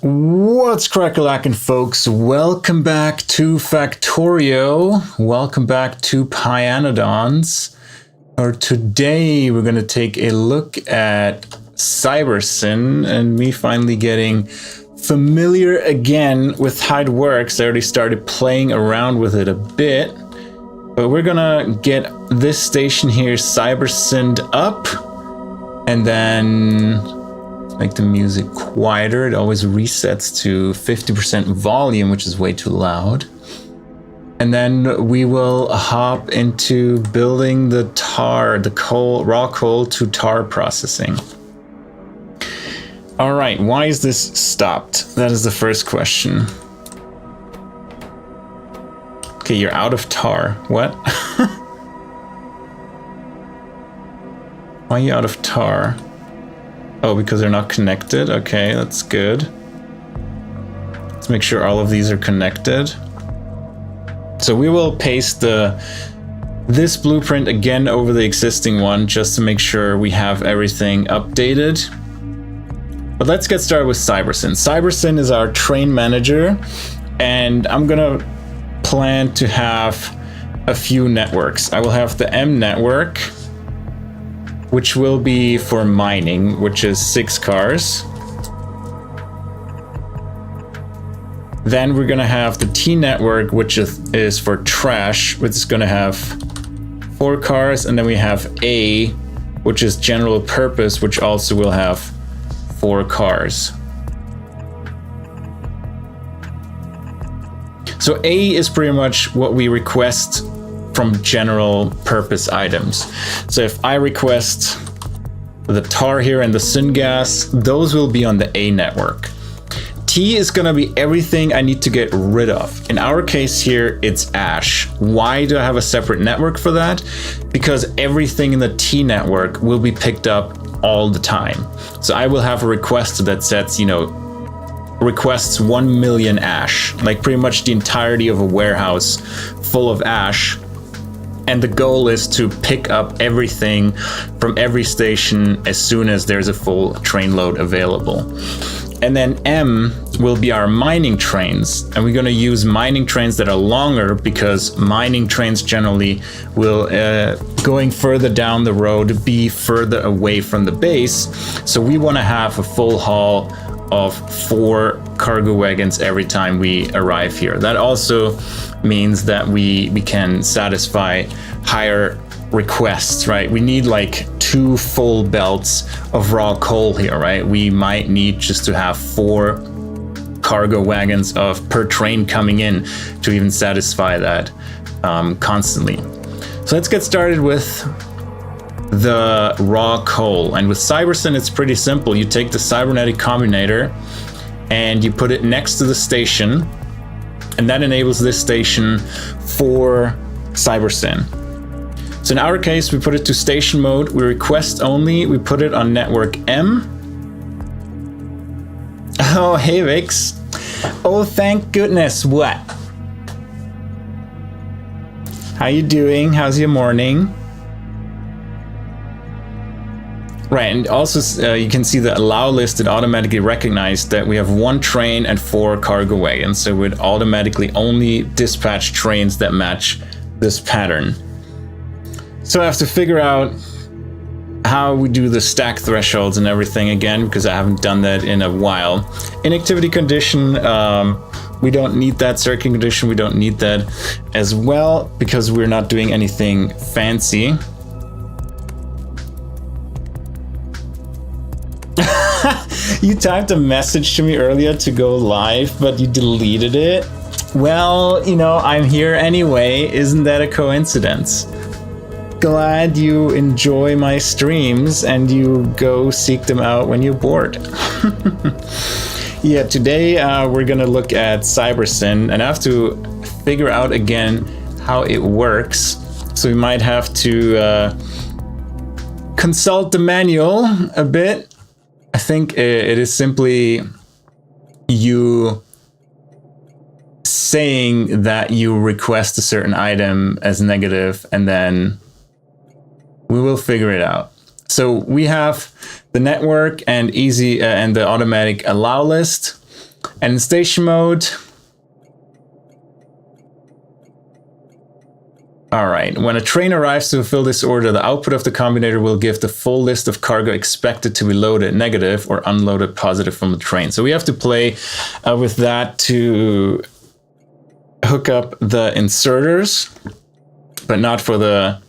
What's crackalackin, folks? Welcome back to Factorio. Welcome back to Pyanodons. Today we're going to take a look at Cybersyn and me finally getting familiar again with how it works. I already started playing around with it a bit, but we're gonna get this station here Cybersyned up and then make the music quieter. It always resets to 50% volume, which is way too loud. And then we will hop into building the tar, the coal, raw coal to tar processing. All right, why is this stopped? That is the first question. Okay, you're out of tar. What? Why are you out of tar? Oh, because they're not connected? Okay, that's good. Let's make sure all of these are connected. So we will paste this blueprint again over the existing one just to make sure we have everything updated. But let's get started with Cybersyn. Cybersyn is our train manager, and I'm gonna plan to have a few networks. I will have the M network, which will be for mining, which is 6 cars. Then we're gonna have the T network, which is for trash, which is gonna have 4 cars, and then we have A, which is general purpose, which also will have 4 cars. So A is pretty much what we request from general purpose items. So if I request the tar here and the syngas, those will be on the A network. T is gonna be everything I need to get rid of. In our case here, it's ash. Why do I have a separate network for that? Because everything in the T network will be picked up all the time. So I will have a request that sets, requests 1 million ash, like pretty much the entirety of a warehouse full of ash. And the goal is to pick up everything from every station as soon as there's a full train load available. And then M will be our mining trains. And we're gonna use mining trains that are longer because mining trains generally will, going further down the road, be further away from the base. So we wanna have a full haul of 4 cargo wagons every time we arrive here. That also means that we can satisfy higher requests, right? We need like 2 full belts of raw coal here, right? We might need just to have 4 cargo wagons per train coming in to even satisfy that constantly. So let's get started with the raw coal. And with Cybersyn, it's pretty simple. You take the cybernetic combinator and you put it next to the station, and that enables this station for Cybersyn. So in our case, we put it to station mode, we request only, we put it on network M. Oh, hey Vix. Oh, thank goodness. What? How you doing? How's your morning? Right, and also you can see the allow list, it automatically recognized that we have 1 train and 4 cargo wagons, so it would automatically only dispatch trains that match this pattern. So I have to figure out how we do the stack thresholds and everything again, because I haven't done that in a while. Inactivity condition, we don't need that. Circuit condition, we don't need that as well, because we're not doing anything fancy. You typed a message to me earlier to go live, but you deleted it. Well, I'm here anyway. Isn't that a coincidence? Glad you enjoy my streams and you go seek them out when you're bored. Yeah, today we're gonna look at Cybersyn, and I have to figure out again how it works. So we might have to consult the manual a bit. I think it is simply you saying that you request a certain item as negative, and then we will figure it out. So we have the network and easy and the automatic allow list. And in station mode, all right, when a train arrives to fulfill this order, the output of the combinator will give the full list of cargo expected to be loaded negative or unloaded positive from the train. So we have to play with that to hook up the inserters, but not for the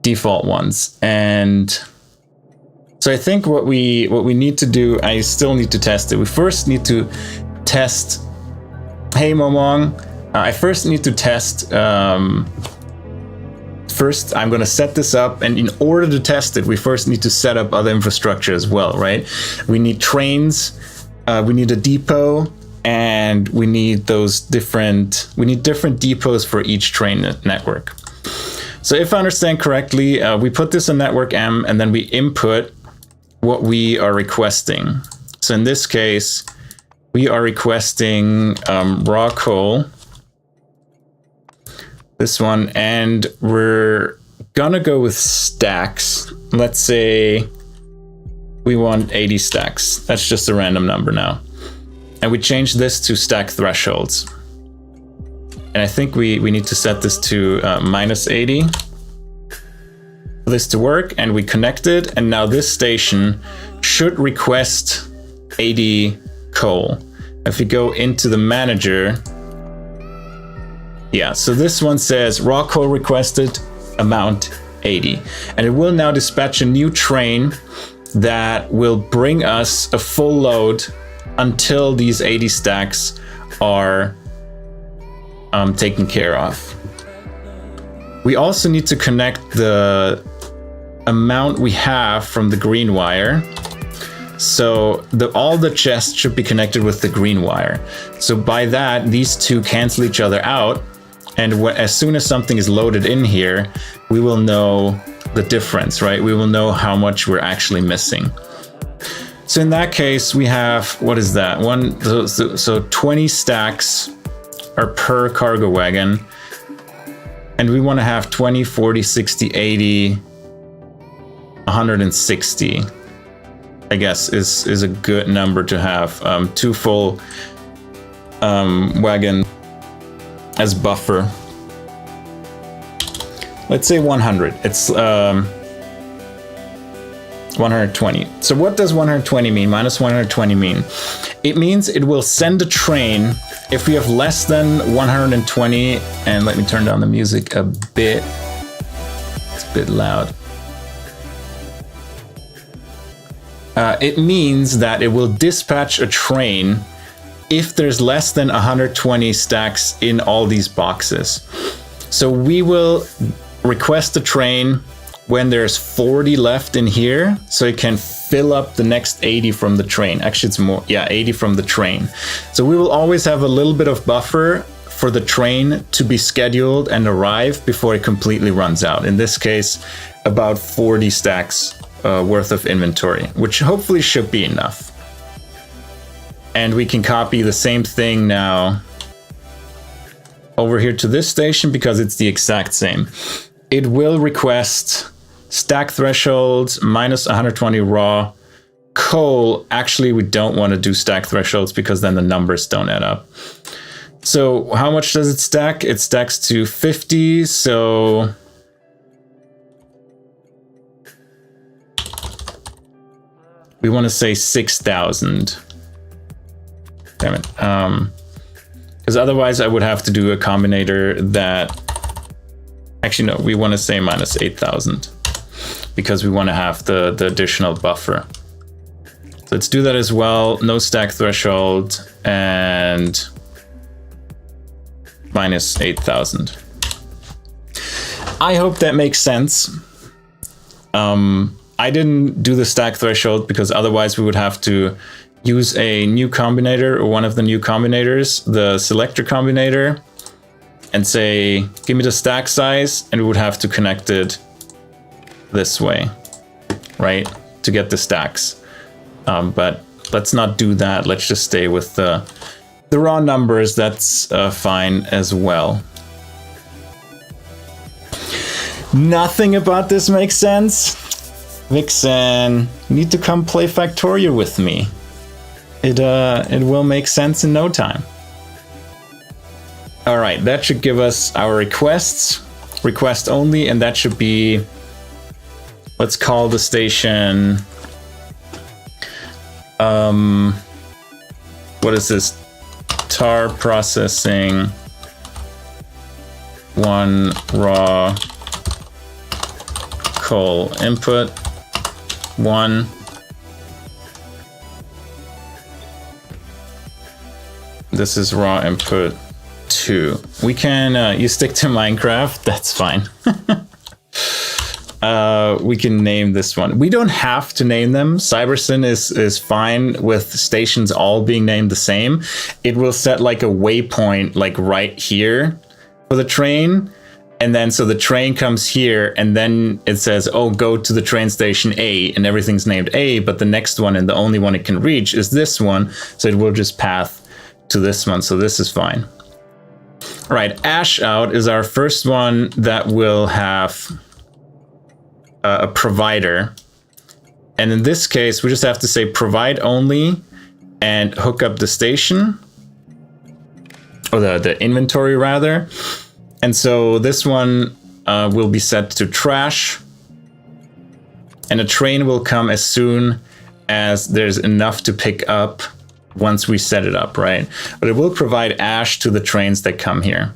default ones. And so I think what we need to do, I still need to test it. We first need to test, hey Momong, I first need to test, first I'm gonna set this up, and in order to test it, we first need to set up other infrastructure as well, right? We need trains, we need a depot, and we need different depots for each train network. So if I understand correctly, we put this in network M, and then we input what we are requesting. So in this case, we are requesting raw coal, this one, and we're gonna go with stacks. Let's say we want 80 stacks. That's just a random number now. And we change this to stack thresholds. And I think we need to set this to -80 for this to work, and we connect it, and now this station should request 80 coal. If we go into the manager, yeah, so this one says raw coal requested, amount 80. And it will now dispatch a new train that will bring us a full load until these 80 stacks are taken care of. We also need to connect the amount we have from the green wire. So all the chests should be connected with the green wire. So by that, these two cancel each other out. And as soon as something is loaded in here, we will know the difference, right? We will know how much we're actually missing. So in that case, we have, what is that? So 20 stacks are per cargo wagon. And we want to have 20, 40, 60, 80, 160, I guess is a good number to have. 2 full wagon as buffer. Let's say 100. It's 120. So what does 120 mean? Minus 120 mean? It means it will send a train if we have less than 120. And let me turn down the music a bit. It's a bit loud. It means that it will dispatch a train if there's less than 120 stacks in all these boxes. So we will request a train when there's 40 left in here, so it can fill up the next 80 from the train. Actually, it's more, yeah, 80 from the train. So we will always have a little bit of buffer for the train to be scheduled and arrive before it completely runs out. In this case, about 40 stacks worth of inventory, which hopefully should be enough. And we can copy the same thing now over here to this station because it's the exact same. It will request stack thresholds minus 120 raw coal. Actually, we don't want to do stack thresholds because then the numbers don't add up. So how much does it stack? It stacks to 50. So we want to say 6,000. Damn it. Because otherwise I would have to do a combinator that... Actually, no, we want to say minus 8,000. Because we want to have the additional buffer. So let's do that as well. No stack threshold. And... minus 8,000. I hope that makes sense. I didn't do the stack threshold because otherwise we would have to use a new combinator or one of the new combinators, the selector combinator, and say, give me the stack size, and we would have to connect it this way, right? To get the stacks. But let's not do that. Let's just stay with the raw numbers. That's fine as well. Nothing about this makes sense. Vixen, you need to come play Factorio with me. it will make sense in no time. All right, that should give us our requests, request only, and that should be, let's call the station, what is this? Tar processing 1 raw coal input 1. This is raw input 2. We can, you stick to Minecraft, that's fine. We can name this one. We don't have to name them. Cybersyn is fine with stations all being named the same. It will set like a waypoint like right here for the train. And then so the train comes here and then it says, oh, go to the train station A, and everything's named A, but the next one and the only one it can reach is this one. So it will just path to this one. So this is fine. All right, ash out is our first one that will have a provider. And in this case, we just have to say provide only and hook up the station, or the inventory rather. And so this one will be set to trash, and a train will come as soon as there's enough to pick up once we set it up, right? But it will provide ash to the trains that come here.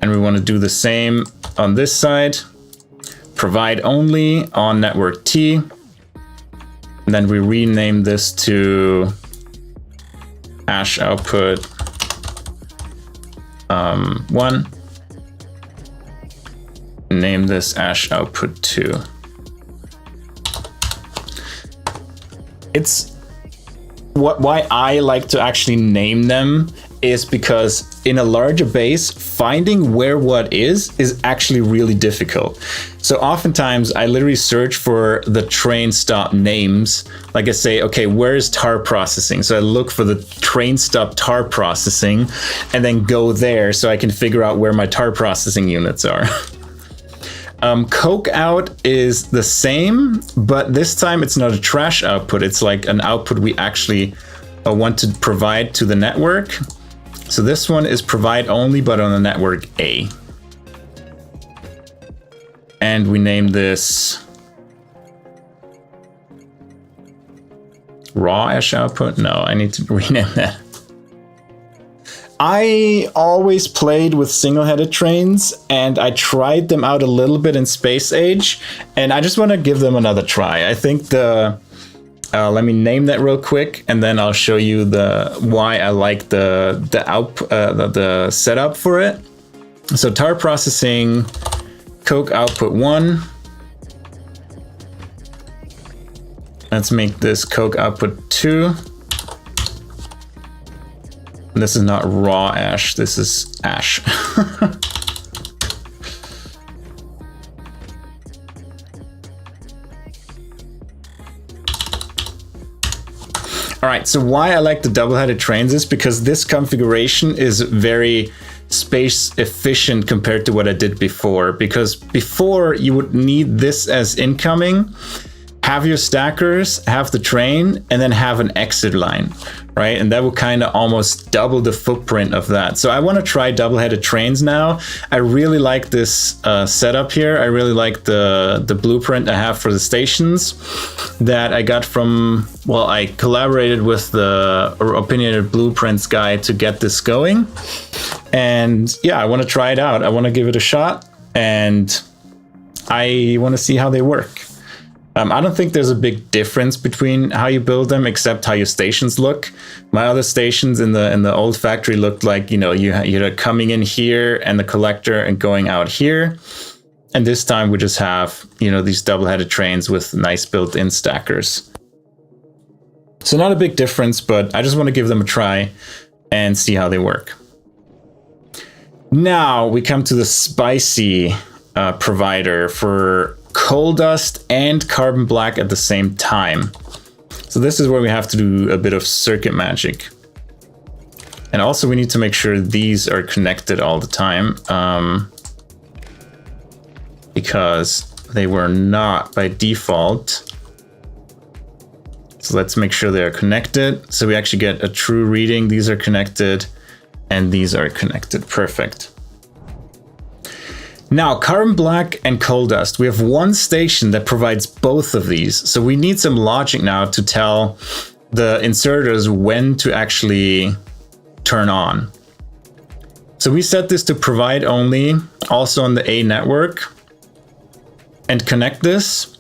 And we want to do the same on this side. Provide only on network T. And then we rename this to ash output 1. Name this ash output 2. It's why I like to actually name them is because in a larger base, finding where what is actually really difficult. So oftentimes I literally search for the train stop names. Like I say, okay, where's tar processing? So I look for the train stop tar processing and then go there so I can figure out where my tar processing units are. Coke out is the same, but this time it's not a trash output. It's like an output we actually want to provide to the network. So this one is provide only, but on the network A. And we name this raw ash output. No, I need to rename that. I always played with single-headed trains, and I tried them out a little bit in Space Age, and I just want to give them another try. I think let me name that real quick, and then I'll show you why I like the setup for it. So tar processing, coke output 1. Let's make this coke output 2. And this is not raw ash, this is ash. All right, so why I like the double-headed trains is because this configuration is very space efficient compared to what I did before. Because before you would need this as incoming, have your stackers, have the train, and then have an exit line, right? And that will kind of almost double the footprint of that. So I want to try double-headed trains now. I really like this setup here. I really like the blueprint I have for the stations that I got from, well, I collaborated with the Opinionated Blueprints guy to get this going. And yeah, I want to try it out. I want to give it a shot, and I want to see how they work. I don't think there's a big difference between how you build them, except how your stations look. My other stations in the old factory looked like, you know, you're coming in here and the collector and going out here. And this time we just have, you know, these double-headed trains with nice built-in stackers. So not a big difference, but I just want to give them a try and see how they work. Now we come to the spicy provider for coal dust and carbon black at the same time. So this is where we have to do a bit of circuit magic. And also we need to make sure these are connected all the time, because they were not by default. So let's make sure they are connected. So we actually get a true reading. These are connected and these are connected. Perfect. Now, carbon black and coal dust. We have one station that provides both of these. So we need some logic now to tell the inserters when to actually turn on. So we set this to provide only, also on the A network, and connect this.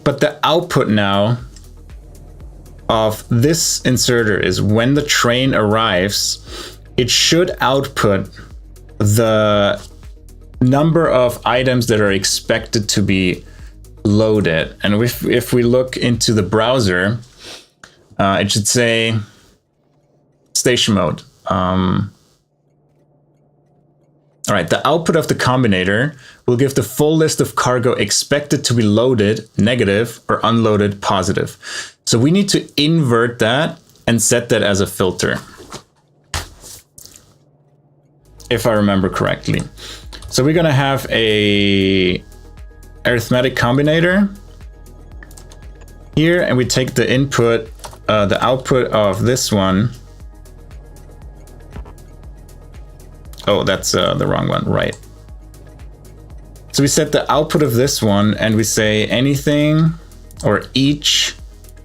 But the output now of this inserter is when the train arrives, it should output the number of items that are expected to be loaded. And if we look into the browser, it should say station mode. All right, the output of the combinator will give the full list of cargo expected to be loaded, negative, or unloaded, positive. So we need to invert that and set that as a filter, if I remember correctly. So we're gonna have a arithmetic combinator here, and we take the input, the output of this one. Oh, that's the wrong one, right. So we set the output of this one and we say anything or each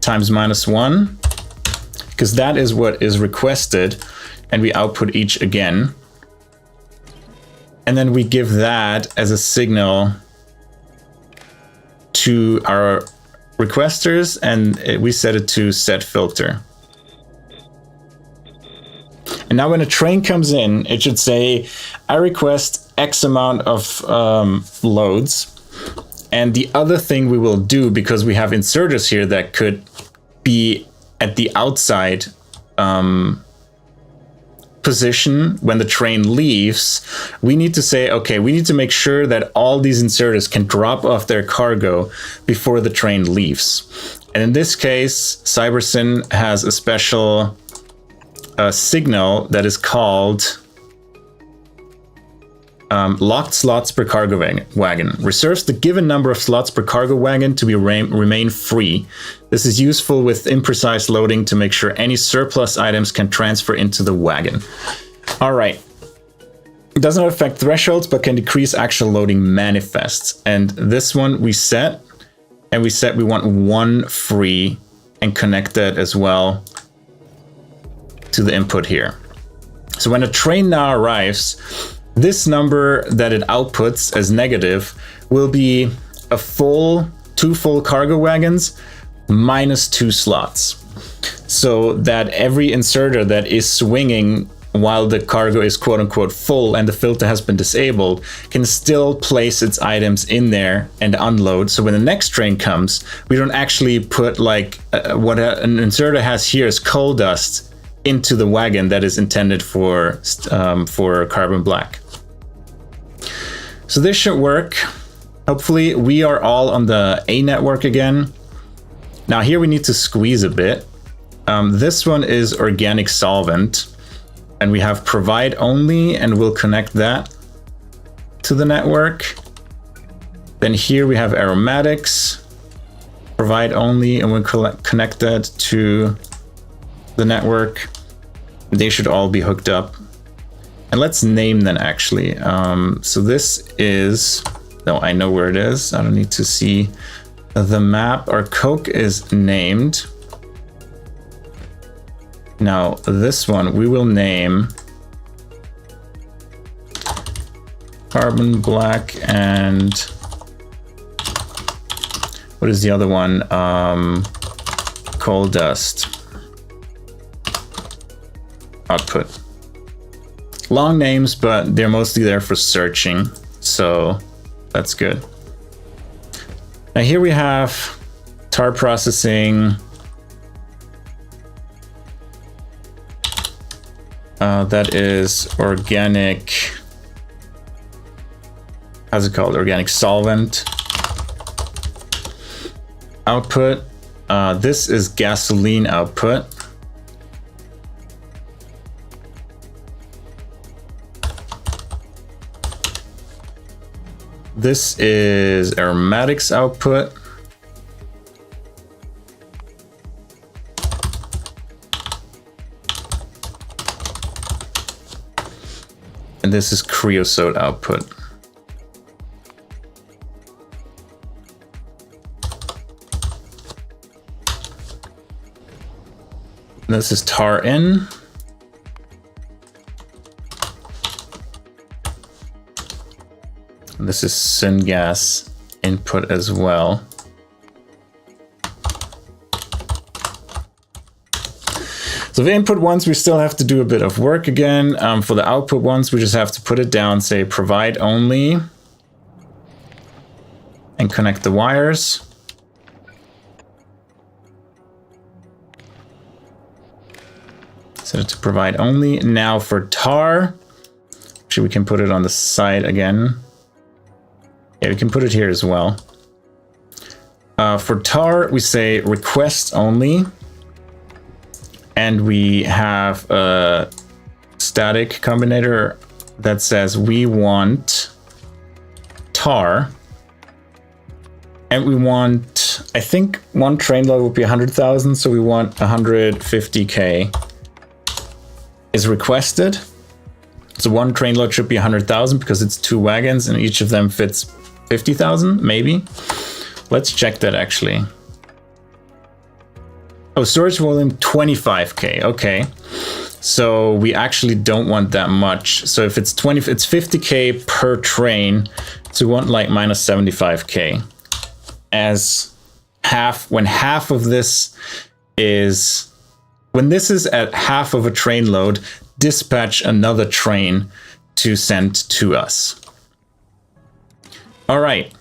times -1, because that is what is requested, and we output each again. And then we give that as a signal to our requesters, and we set it to set filter. And now when a train comes in, it should say, I request X amount of loads. And the other thing we will do, because we have inserters here that could be at the outside position when the train leaves, we need to say, okay, we need to make sure that all these inserters can drop off their cargo before the train leaves. And in this case, Cybersyn has a special signal that is called locked slots per cargo wagon. Reserves the given number of slots per cargo wagon to be remain free. This is useful with imprecise loading to make sure any surplus items can transfer into the wagon. All right. It does not affect thresholds, but can decrease actual loading manifests. And this one we set, and we set we want 1 free and connect that as well to the input here. So when a train now arrives, this number that it outputs as negative will be a two full cargo wagons minus 2 slots. So that every inserter that is swinging while the cargo is quote unquote full and the filter has been disabled can still place its items in there and unload. So when the next train comes, we don't actually put like what an inserter has here is coal dust into the wagon that is intended for carbon black. So this should work. Hopefully we are all on the A network again. Now here we need to squeeze a bit. This one is organic solvent, and we have provide only, and we'll connect that to the network. Then here we have aromatics, provide only, and we'll connect that to the network. They should all be hooked up. And let's name them actually. So this is, no, I know where it is. I don't need to see the map. Our Coke is named. Now this one we will name carbon black, and what is the other one? Coal dust. Output. Long names, but they're mostly there for searching, so that's good. Now here we have tar processing. That is organic, how's it called? Organic solvent. Output. This is gasoline output. This is aromatics output. And this is creosote output. This is tar in. This is syngas input as well. So the input ones, we still have to do a bit of work again. For the output ones, we just have to put it down, say provide only, and connect the wires. Set it to provide only. Now for tar, actually we can put it on the side again. Yeah, we can put it here as well. For tar, we say request only. And we have a static combinator that says we want tar. And we want, I think one train load would be 100,000. So we want 150K is requested. So one train load should be 100,000 because it's 2 wagons and each of them fits 50,000, maybe. Let's check that actually. Oh, storage volume 25K. Okay. So we actually don't want that much. So if it's 20, it's 50K per train. So we want like minus 75K as half, when half of this is, when this is at half of a train load, dispatch another train to send to us. All right.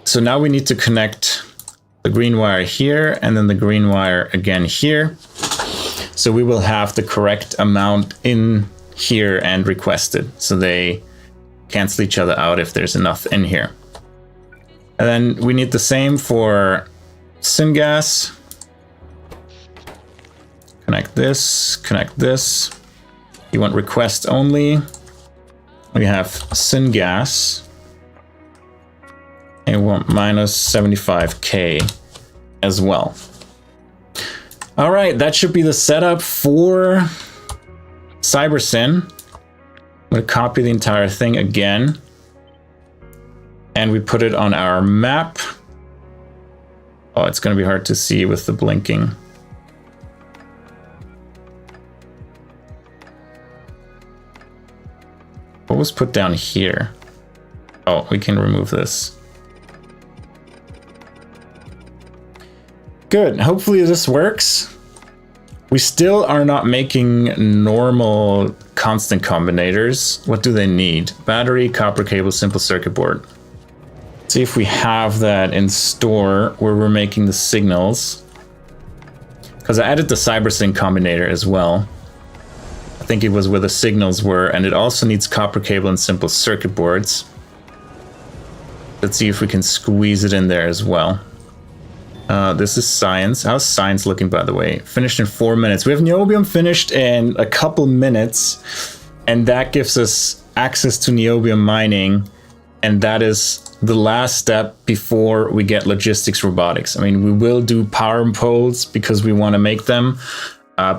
So now we need to connect the green wire here and then the green wire again here. So we will have the correct amount in here and requested. So they cancel each other out if there's enough in here. And then we need the same for syngas. Connect this, connect this. You want request only. We have syngas. And we want minus 75K as well. All right, that should be the setup for Cybersyn. I'm going to copy the entire thing again. And we put it on our map. Oh, it's going to be hard to see with the blinking. What was put down here? Oh, we can remove this. Good. Hopefully this works. We still are not making normal constant combinators. What do they need? Battery, copper cable, simple circuit board. See if we have that in store where we're making the signals. Because I added the Cybersyn combinator as well. I think it was where the signals were, and it also needs copper cable and simple circuit boards. Let's see if we can squeeze it in there as well. This is science. How's science looking, by the way? Finished in 4 minutes. We have niobium finished in a couple minutes, and that gives us access to niobium mining, and that is the last step before we get logistics robotics. I mean, we will do power poles because we want to make them.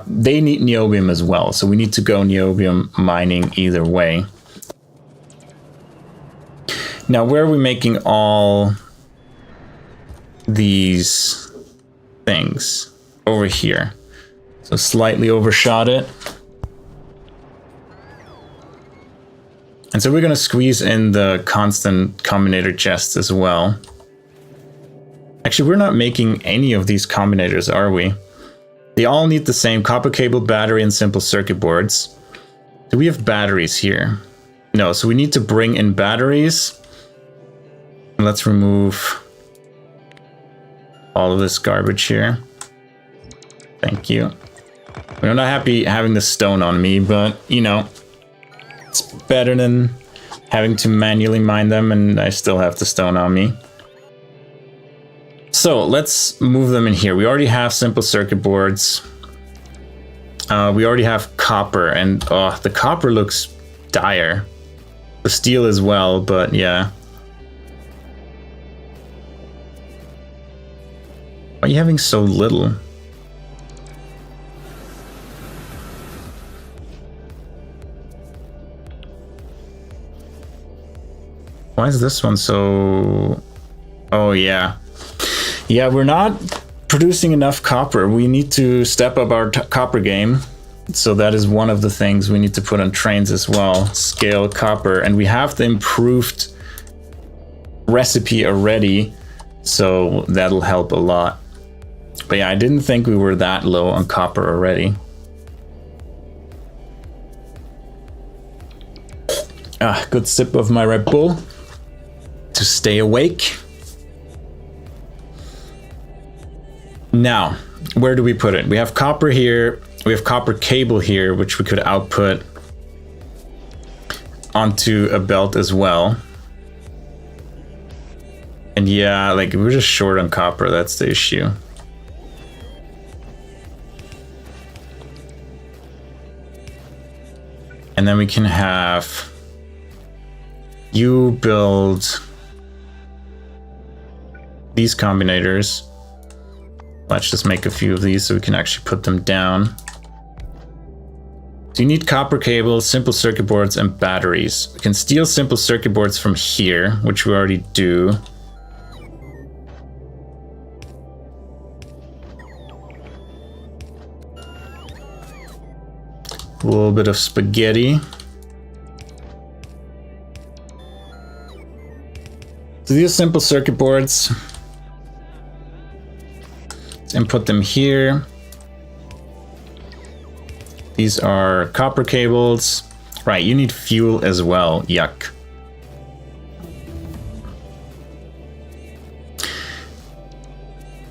They need niobium as well, so we need to go niobium mining either way. Now, where are we making all these things? Over here. So slightly overshot it. And so we're going to squeeze in the constant combinator chests as well. Actually, we're not making any of these combinators, are we? They all need the same copper cable, battery, and simple circuit boards. Do we have batteries here? No, so we need to bring in batteries. Let's remove all of this garbage here. Thank you. I'm not happy having the stone on me, but you know, it's better than having to manually mine them and I still have the stone on me. So let's move them in here. We already have simple circuit boards. We already have copper, and oh, the copper looks dire. The steel as well, but yeah. Why are you having so little? Why is this one so... Oh, yeah. Yeah, we're not producing enough copper. We need to step up our copper game. So that is one of the things we need to put on trains as well. Scale copper. And we have the improved recipe already. So that'll help a lot. But yeah, I didn't think we were that low on copper already. Ah, good sip of my Red Bull to stay awake. Now, where do we put it? We have copper here. We have copper cable here, which we could output onto a belt as well. And yeah, like we're just short on copper. That's the issue. And then we can have you build these combinators. Let's just make a few of these so we can actually put them down. So you need copper cables, simple circuit boards, and batteries. We can steal simple circuit boards from here, which we already do. A little bit of spaghetti. So these simple circuit boards. Let's input them here. These are copper cables. Right, you need fuel as well. Yuck.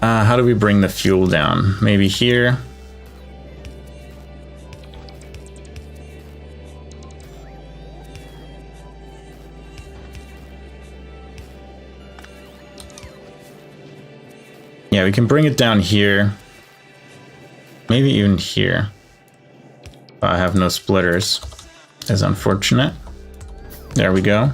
How do we bring the fuel down? Maybe here. Yeah, we can bring it down here. Maybe even here. I have no splitters. That's unfortunate. There we go.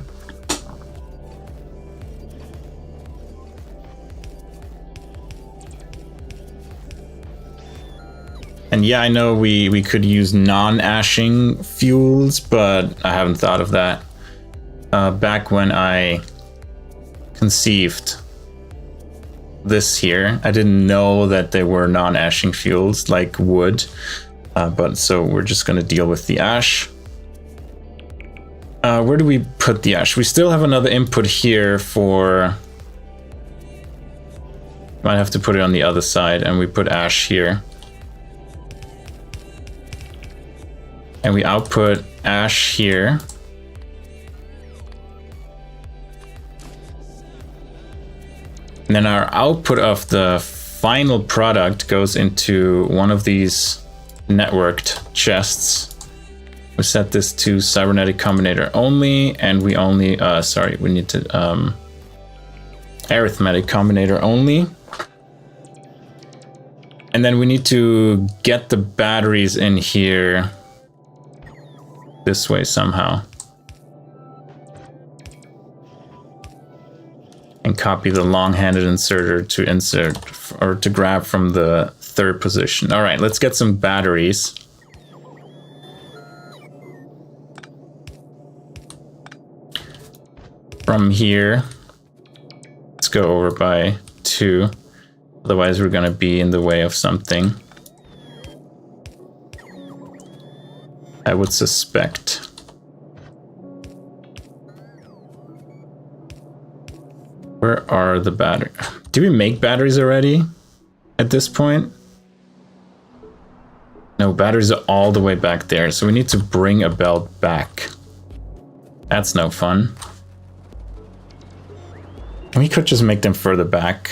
And yeah, I know we could use non-ashing fuels, but I haven't thought of that. Back when I conceived this here, I didn't know that there were non-ashing fuels like wood. But so we're just going to deal with the ash. Where do we put the ash? We still have another input here for... Might have to put it on the other side, and we put ash here. And we output ash here. And then our output of the final product goes into one of these networked chests. We set this to cybernetic combinator only, and we only we need to arithmetic combinator only. And then we need to get the batteries in here this way somehow. And copy the long-handed inserter to insert or to grab from the third position. All right, let's get some batteries. From here, let's go over by 2. Otherwise, we're going to be in the way of something. I would suspect. Where are the batteries? Do we make batteries already at this point? No, batteries are all the way back there, so we need to bring a belt back. That's no fun. We could just make them further back.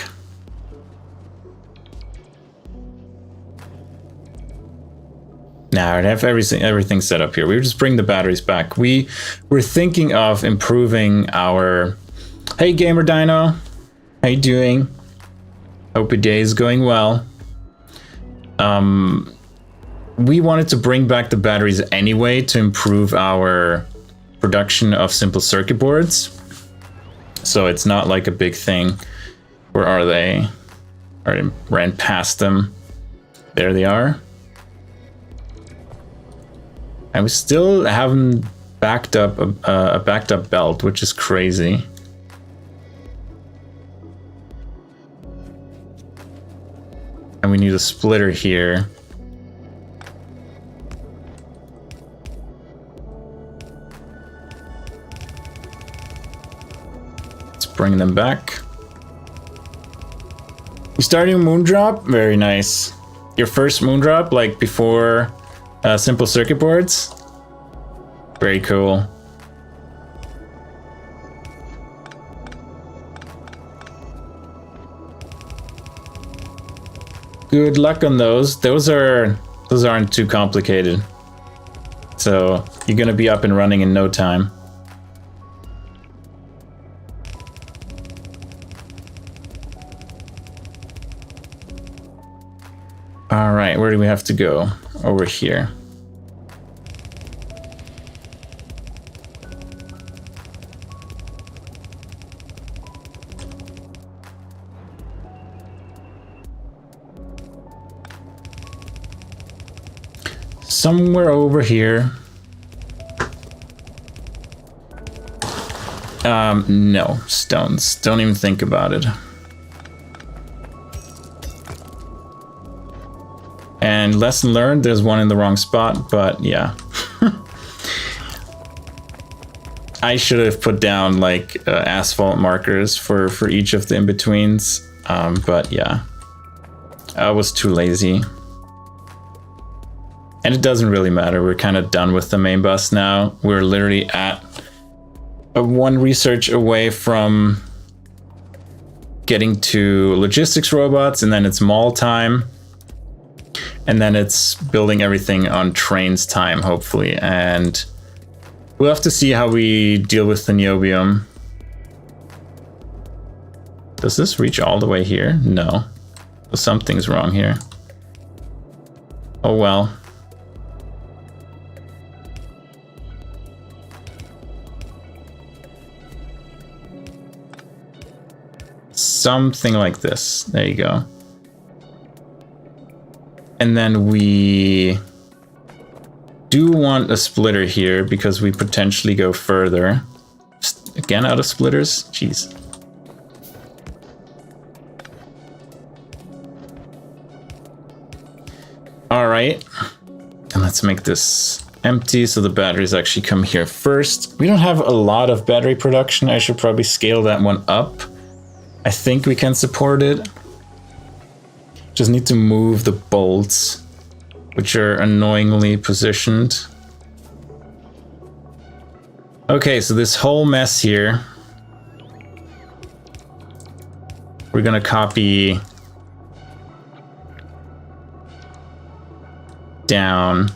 Now I have everything set up here. We just bring the batteries back. We're thinking of improving our... Hey Gamer Dino, how you doing? Hope your day is going well. We wanted to bring back the batteries anyway to improve our production of simple circuit boards. So it's not like a big thing. Where are they? I ran past them. There they are. And we still haven't backed up a backed up belt, which is crazy. And we need a splitter here. Let's bring them back. You starting a moon drop? Very nice. Your first moon drop, like before simple circuit boards? Very cool. Good luck on those. Those aren't too complicated. So you're gonna be up and running in no time. All right, where do we have to go? Over here. Somewhere over here. No, stones. Don't even think about it. And lesson learned, there's one in the wrong spot, but yeah. I should have put down like asphalt markers for each of the in-betweens, but yeah. I was too lazy. And it doesn't really matter, we're kind of done with the main bus now. We're literally at one research away from getting to logistics robots, and then it's mall time. And then it's building everything on trains time, hopefully. And we'll have to see how we deal with the niobium. Does this reach all the way here? No. So something's wrong here. Oh well. Something like this. There you go. And then we do want a splitter here because we potentially go further. Just again, out of splitters? Jeez. All right. And let's make this empty so the batteries actually come here first. We don't have a lot of battery production. I should probably scale that one up. I think we can support it. Just need to move the bolts, which are annoyingly positioned. Okay, so this whole mess here, we're gonna copy down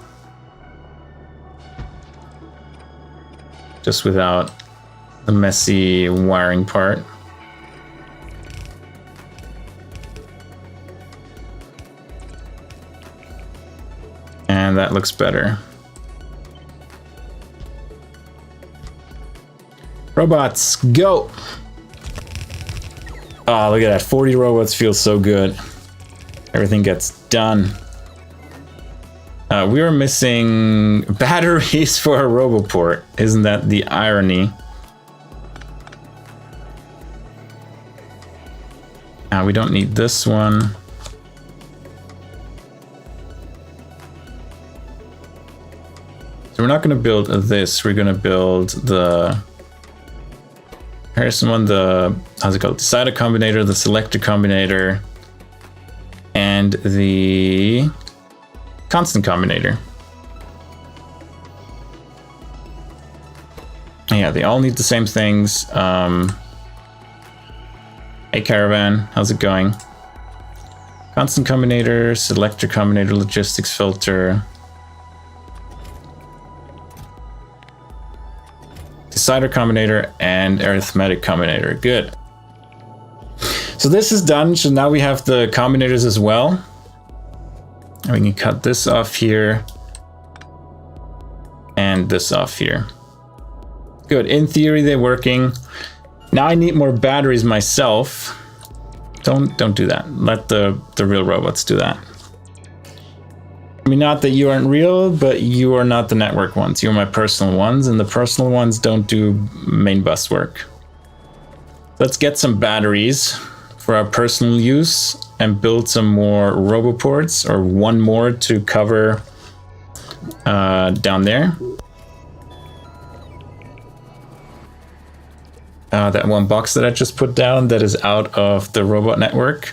just without the messy wiring part. And that looks better. Robots, go! Oh, look at that. 40 robots feels so good. Everything gets done. We were missing batteries for a Roboport. Isn't that the irony? We don't need this one. So we're not going to build this. We're going to build the... Here's one, the... How's it called? Decider combinator, the selector combinator, and the constant combinator. Yeah, they all need the same things. Hey Caravan, how's it going? Constant combinator, selector combinator, logistics filter. Decider combinator and arithmetic combinator. Good. So this is done. So now we have the combinators as well. And we can cut this off here. And this off here. Good. In theory, they're working. Now I need more batteries myself. Don't do that. Let the real robots do that. I mean, not that you aren't real, but you are not the network ones. You're my personal ones, and the personal ones don't do main bus work. Let's get some batteries for our personal use and build some more roboports, or one more to cover down there. That one box that I just put down that is out of the robot network.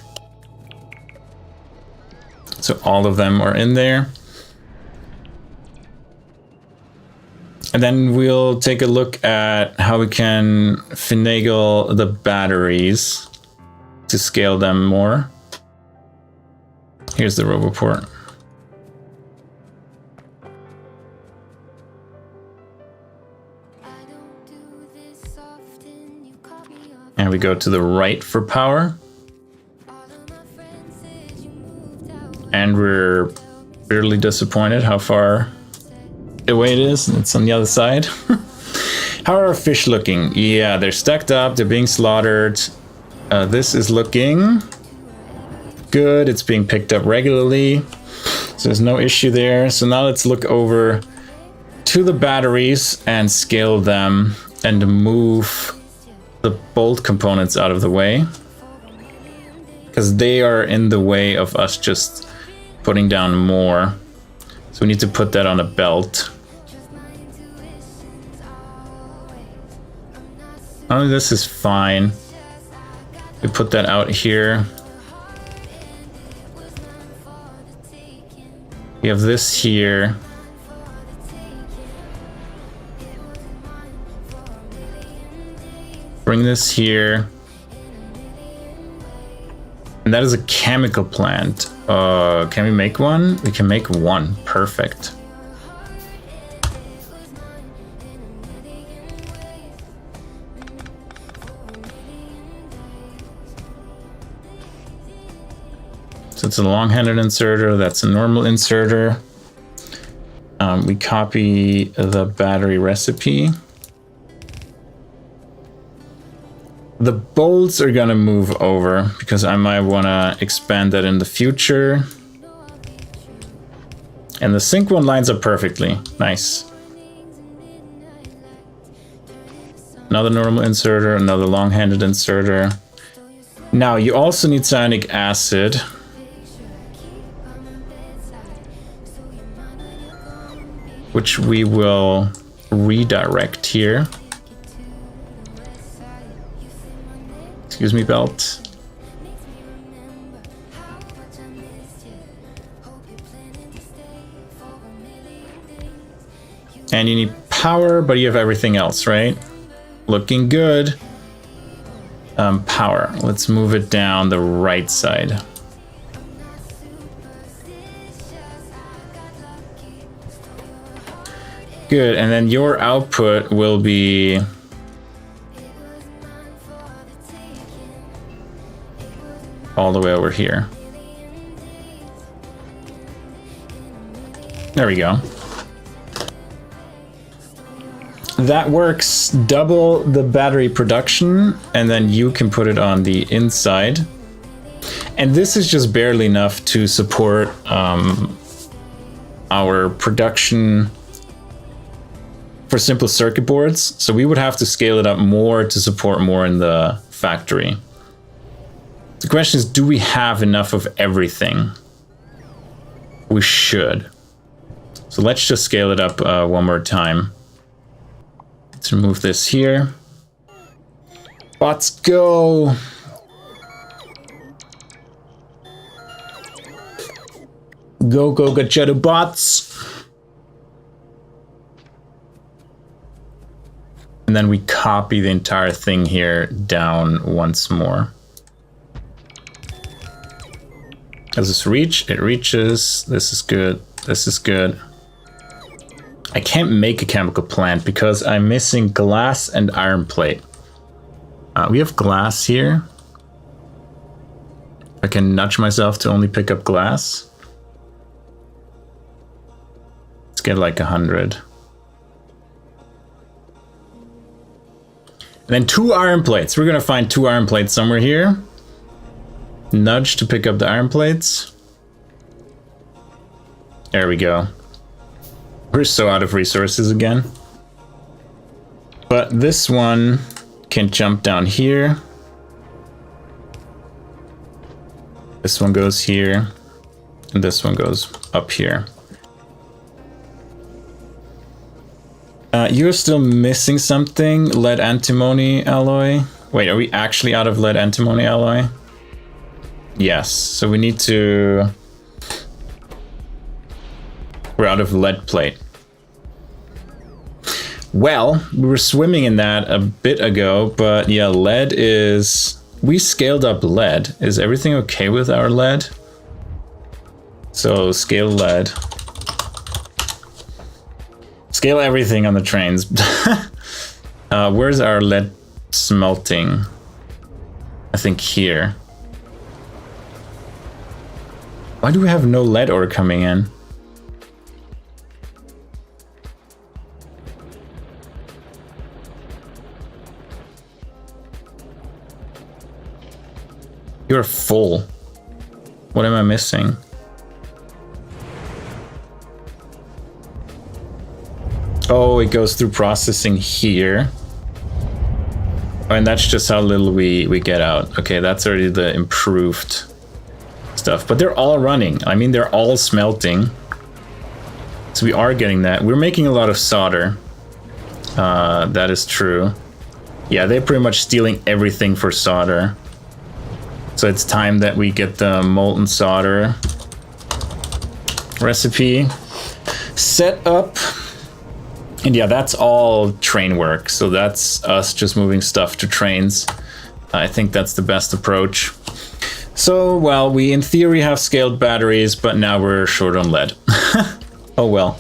So all of them are in there. And then we'll take a look at how we can finagle the batteries to scale them more. Here's the roboport. And we go to the right for power. And we're bitterly disappointed how far away it is. It's on the other side. How are our fish looking? Yeah, they're stacked up. They're being slaughtered. This is looking good. It's being picked up regularly. So there's no issue there. So now let's look over to the batteries and scale them and move the bolt components out of the way, because they are in the way of us just putting down more. So we need to put that on a belt. Oh, this is fine. We put that out here. We have this here. Bring this here. And that is a chemical plant. Can we make one? We can make one. Perfect. So it's a long-handed inserter. That's a normal inserter. We copy the battery recipe. The bolts are gonna move over because I might wanna expand that in the future. And the sync one lines up perfectly. Nice. Another normal inserter, another long-handed inserter. Now you also need cyanic acid. Which we will redirect here. Excuse me, belt. And you need power, but you have everything else, right? Looking good. Power. Let's move it down the right side. Good, and then your output will be all the way over here. There we go. That works. Double the battery production, and then you can put it on the inside. And this is just barely enough to support our production for simple circuit boards. So we would have to scale it up more to support more in the factory. The question is, do we have enough of everything? We should. So let's just scale it up one more time. Let's remove this here. Bots go! Go, go, Gachetta bots! And then we copy the entire thing here down once more. Does this reach? It reaches. This is good. This is good. I can't make a chemical plant because I'm missing glass and iron plate. We have glass here. I can nudge myself to only pick up glass. Let's get like 100. And then 2 iron plates. We're gonna find 2 iron plates somewhere here. Nudge to pick up the iron plates. There we go. We're so out of resources again. But this one can jump down here. This one goes here. And this one goes up here. You're still missing something. Lead antimony alloy. Wait, are we actually out of lead antimony alloy? Yes, so we need to... We're out of lead plate. Well, we were swimming in that a bit ago, but yeah, lead is... We scaled up lead. Is everything okay with our lead? So, scale lead. Scale everything on the trains. Where's our lead smelting? I think here. Why do we have no lead ore coming in? You're full. What am I missing? Oh, it goes through processing here. Oh, and that's just how little we get out. Okay, that's already the improved stuff. But they're all running. I mean, they're all smelting. So we are getting that. We're making a lot of solder. That is true. Yeah, they're pretty much stealing everything for solder. So it's time that we get the molten solder recipe set up. And yeah, that's all train work. So that's us just moving stuff to trains. I think that's the best approach. So, well, we in theory have scaled batteries, but now we're short on lead. Oh well.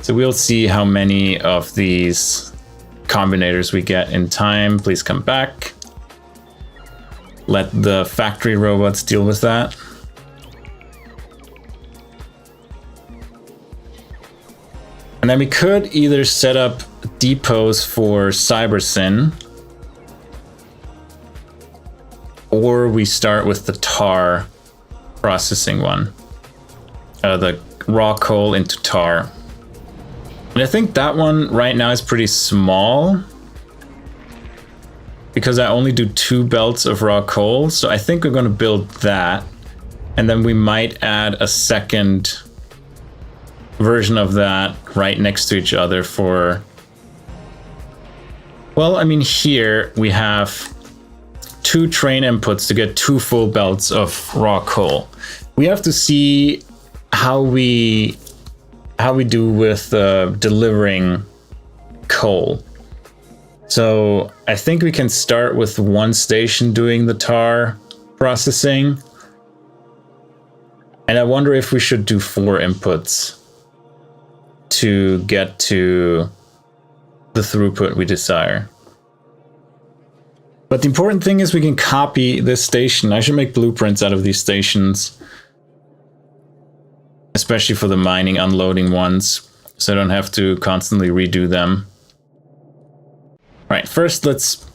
So we'll see how many of these combinators we get in time. Please come back. Let the factory robots deal with that. And then we could either set up depots for Cybersyn, or we start with the tar processing one. The raw coal into tar. And I think that one right now is pretty small, because I only do 2 belts of raw coal. So I think we're going to build that. And then we might add a second version of that right next to each other for... Well, I mean, here we have 2 train inputs to get 2 full belts of raw coal. We have to see how we do with delivering coal. So I think we can start with 1 station doing the tar processing. And I wonder if we should do 4 inputs to get to the throughput we desire. But the important thing is we can copy this station. I should make blueprints out of these stations, especially for the mining unloading ones, so I don't have to constantly redo them. Right, first let's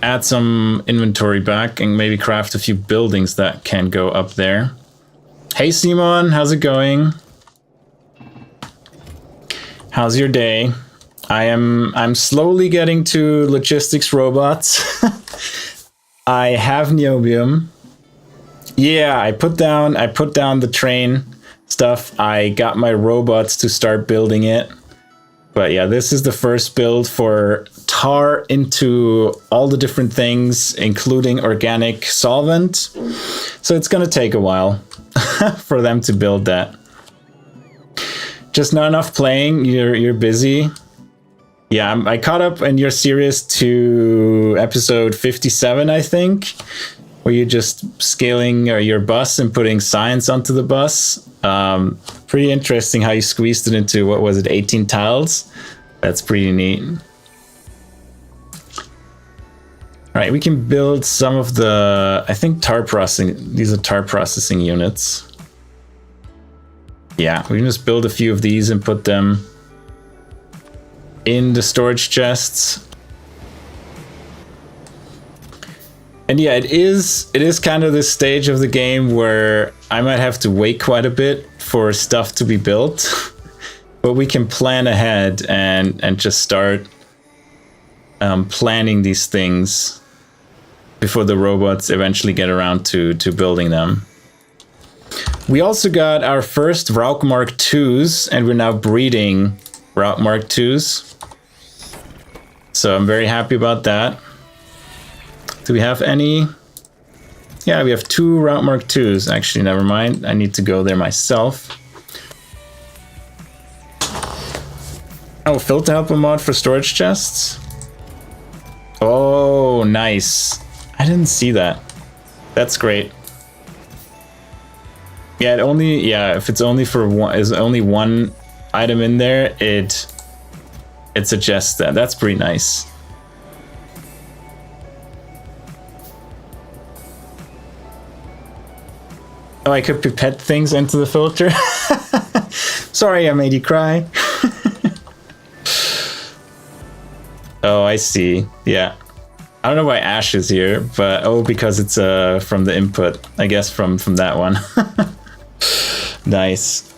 add some inventory back and maybe craft a few buildings that can go up there. Hey Simon, how's it going? How's your day? I'm slowly getting to logistics robots. I have niobium. Yeah, I put down the train stuff. I got my robots to start building it. But yeah, this is the first build for tar into all the different things, including organic solvent. So it's gonna take a while for them to build that. Just not enough playing, you're busy. Yeah, I caught up in your series to episode 57, I think, where you're just scaling your bus and putting science onto the bus. Pretty interesting how you squeezed it into, what was it, 18 tiles? That's pretty neat. All right, we can build some of the, I think tar processing, these are tar processing units. Yeah, we can just build a few of these and put them in the storage chests. And yeah, it is kind of this stage of the game where I might have to wait quite a bit for stuff to be built, but we can plan ahead and just start planning these things before the robots eventually get around to building them. We also got our first Rauk Mark IIs, and we're now breeding Rauk Mark IIs. So I'm very happy about that. Do we have any? Yeah, we have 2 Rauk Mark IIs. Actually, never mind. I need to go there myself. Oh, filter helper mod for storage chests? Oh, nice. I didn't see that. That's great. Yeah, if it's only for one, is only one item in there, it suggests that. That's pretty nice. Oh, I could pipette things into the filter. Sorry, I made you cry. Oh, I see. Yeah. I don't know why Ash is here, but oh, because it's from the input. I guess from that one. Nice.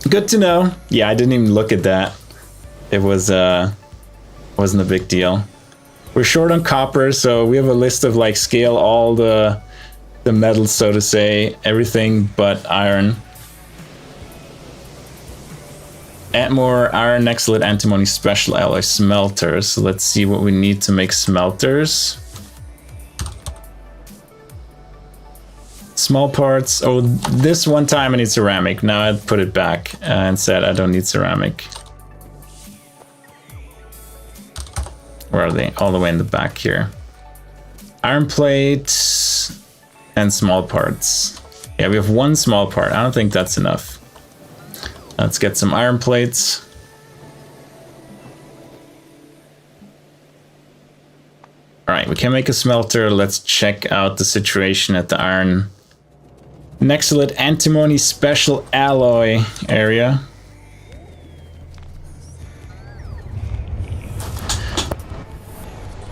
Good to know. Yeah, I didn't even look at that. It was wasn't a big deal. We're short on copper, so we have a list of like scale all the metals, so to say, everything but iron. Add more iron, Nexilite, antimony, special alloy smelters. So let's see what we need to make smelters. Small parts. Oh, this one time I need ceramic. Now I put it back and said I don't need ceramic. Where are they? All the way in the back here. Iron plates and small parts. Yeah, we have 1 small part. I don't think that's enough. Let's get some iron plates. All right, we can make a smelter. Let's check out the situation at the iron Nexilite antimony special alloy area.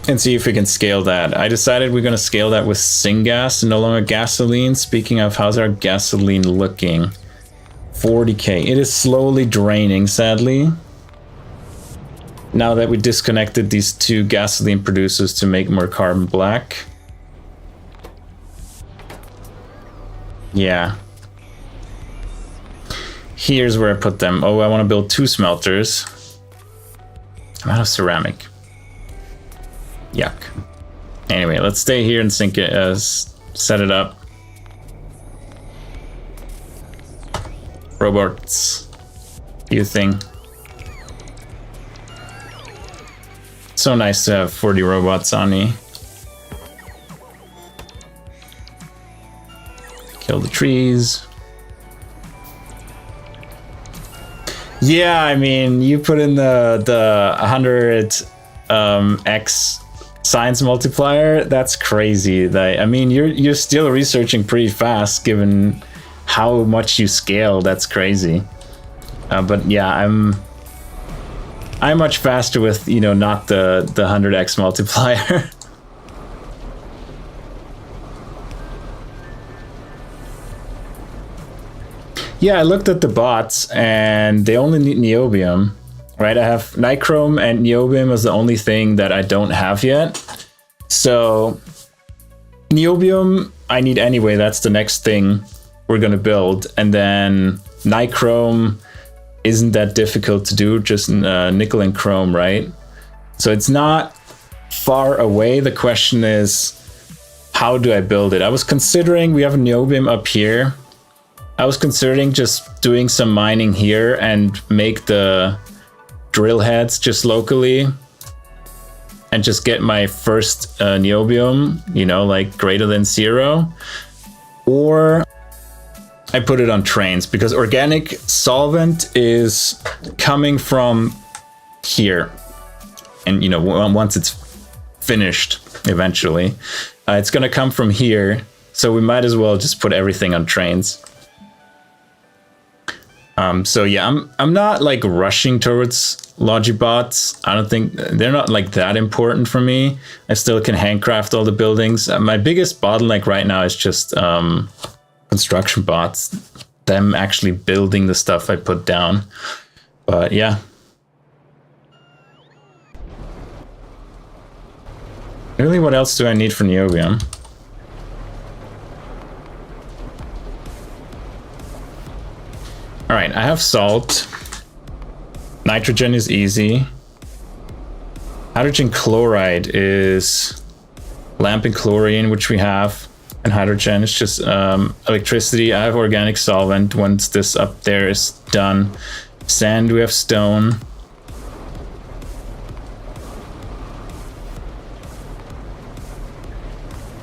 And see if we can scale that. I decided we're going to scale that with syngas and no longer gasoline. Speaking of, how's our gasoline looking? 40k. It is slowly draining, sadly. Now that we disconnected these 2 gasoline producers to make more carbon black. Yeah. Here's where I put them. Oh, I want to build 2 smelters. I'm out of ceramic. Yuck. Anyway, let's stay here and sync it, set it up. Robots. You thing. So nice to have 40 robots on me. Kill the trees. Yeah, I mean, you put in the 100 x science multiplier. That's crazy. I mean, you're still researching pretty fast, given how much you scale. That's crazy. But yeah, I'm much faster with, you know, not the 100x multiplier. Yeah, I looked at the bots and they only need niobium, right? I have nichrome and niobium is the only thing that I don't have yet. So niobium I need anyway. That's the next thing we're gonna build. And then nichrome isn't that difficult to do, just nickel and chrome, right? So it's not far away. The question is, how do I build it? I was considering, we have a niobium up here. I was considering just doing some mining here and make the drill heads just locally and just get my first niobium, you know, like greater than 0. Or I put it on trains, because organic solvent is coming from here. And, you know, once it's finished eventually, it's going to come from here. So we might as well just put everything on trains. So yeah, I'm not like rushing towards Logibots, I don't think they're not like that important for me. I still can handcraft all the buildings. My biggest bottleneck right now is just construction bots, them actually building the stuff I put down. But yeah. Really, what else do I need for niobium? All right, I have salt. Nitrogen is easy. Hydrogen chloride is lamp and chlorine, which we have, and hydrogen is just electricity. I have organic solvent once this up there is done. Sand, we have stone.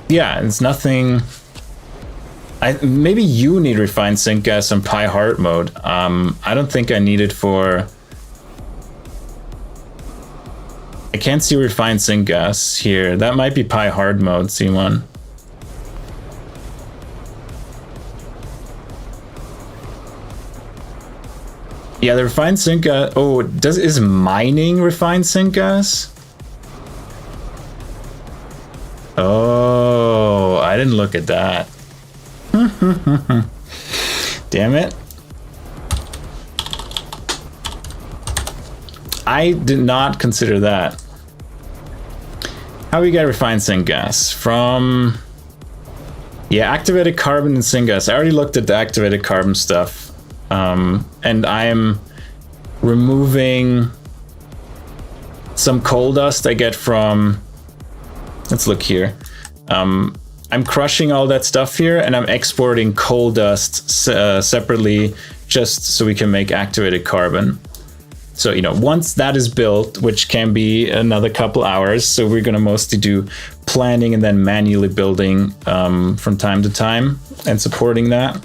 Yeah, it's nothing. Maybe you need refined sync gas on Pi hard mode. I don't think I need it for. I can't see refined sync gas here. That might be Pi hard mode, C1. Yeah, the refined sync gas. Oh, is mining refined sync gas? Oh, I didn't look at that. Damn it. I did not consider that. How we get refined syngas? From... Yeah, activated carbon and syngas. I already looked at the activated carbon stuff. And I'm removing some coal dust I get from... Let's look here. I'm crushing all that stuff here and I'm exporting coal dust separately just so we can make activated carbon. So, you know, once that is built, which can be another couple hours, so we're going to mostly do planning and then manually building from time to time and supporting that.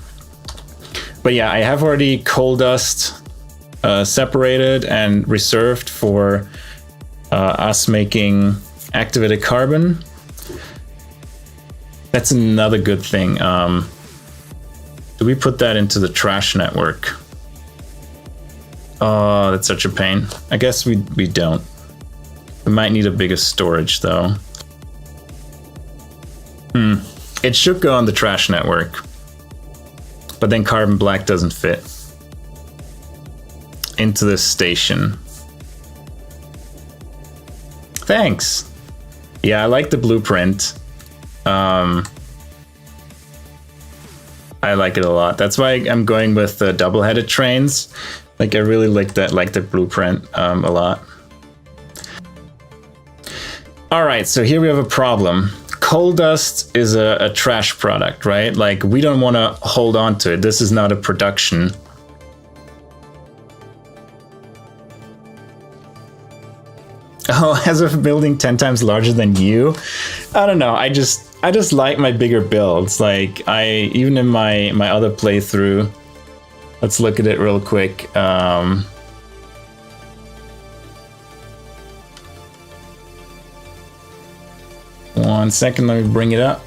But yeah, I have already coal dust separated and reserved for us making activated carbon. That's another good thing. Do we put that into the trash network? Oh, that's such a pain. I guess we don't. We might need a bigger storage though. It should go on the trash network. But then carbon black doesn't fit into this station. Thanks. Yeah, I like the blueprint. I like it a lot. That's why I'm going with the double-headed trains. Like I really like the blueprint a lot. All right, so here we have a problem. Coal dust is a trash product, right? Like we don't want to hold on to it. This is not a production. Oh, as a building 10 times larger than you? I don't know. I just like my bigger builds. Like even in my other playthrough, let's look at it real quick. 1 second, let me bring it up.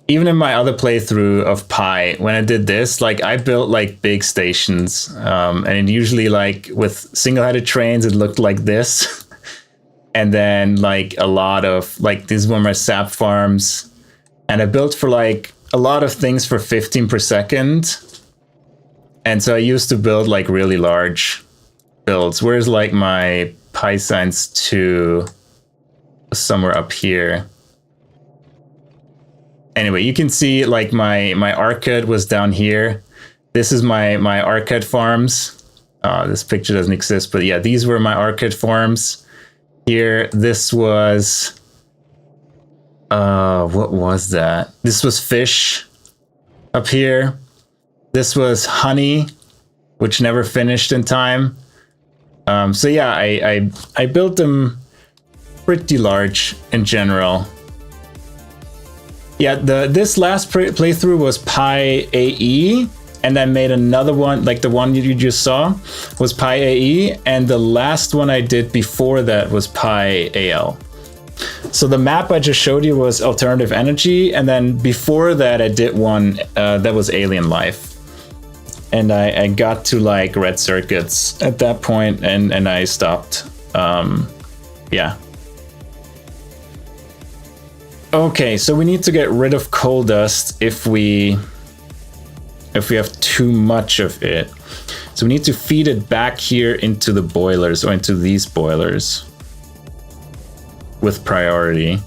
Even in my other playthrough of Pi, when I did this, like I built like big stations, and usually like with single-headed trains, it looked like this. And then like a lot of like these were my sap farms, and I built for like a lot of things for 15 per second. And so I used to build like really large builds. Whereas like my Pi Science 2 somewhere up here. Anyway, you can see like my arcade was down here. This is my arcade farms. This picture doesn't exist, but yeah, these were my arcade farms. Here, this was what was that? This was fish up here. This was honey, which never finished in time. So yeah, I built them pretty large in general. Yeah, this last playthrough was pyAE, and I made another one, like the one you just saw was pyAE, and the last one I did before that was pyAL. So the map I just showed you was alternative energy, and then before that I did one that was alien life. and I got to like red circuits at that point, and I stopped. Yeah. Okay, so we need to get rid of coal dust if we have too much of it. So we need to feed it back here into the boilers, or into these boilers with priority.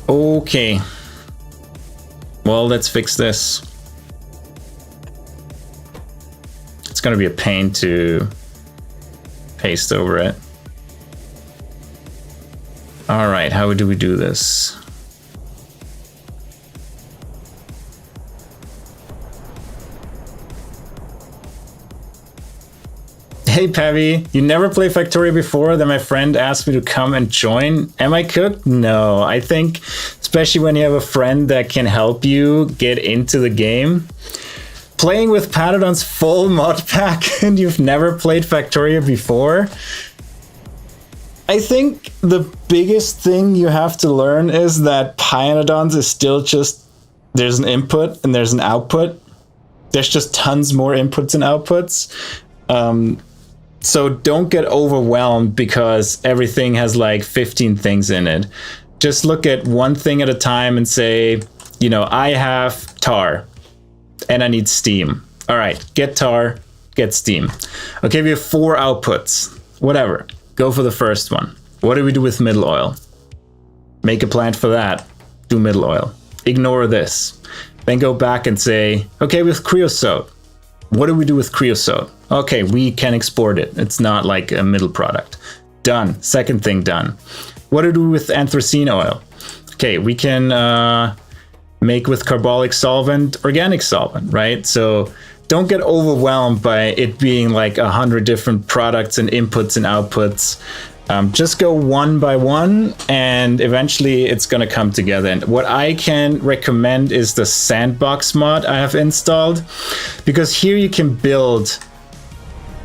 Okay. Well, let's fix this. It's gonna be a pain to paste over it. All right, how do we do this? Hey Pevy, you never played Factorio before? Then my friend asked me to come and join. Am I cooked? No, I think especially when you have a friend that can help you get into the game. Playing with Pyanodons Full Modpack and you've never played Factorio before? I think the biggest thing you have to learn is that Pyanodons is still just, there's an input and there's an output. There's just tons more inputs and outputs. So don't get overwhelmed because everything has like 15 things in it. Just look at one thing at a time and say, you know, I have tar and I need steam. All right, get tar, get steam. Okay, we have 4 outputs, whatever. Go for the first one. What do we do with middle oil? Make a plant for that. Do middle oil. Ignore this. Then go back and say, okay, with creosote. What do we do with creosote? Okay, we can export it. It's not like a middle product. Done. Second thing done. What do we do with anthracene oil? Okay, we can make with carbolic solvent, organic solvent, right? So don't get overwhelmed by it being like 100 different products and inputs and outputs. Just go one by one and eventually it's going to come together. And what I can recommend is the Sandbox mod I have installed, because here you can build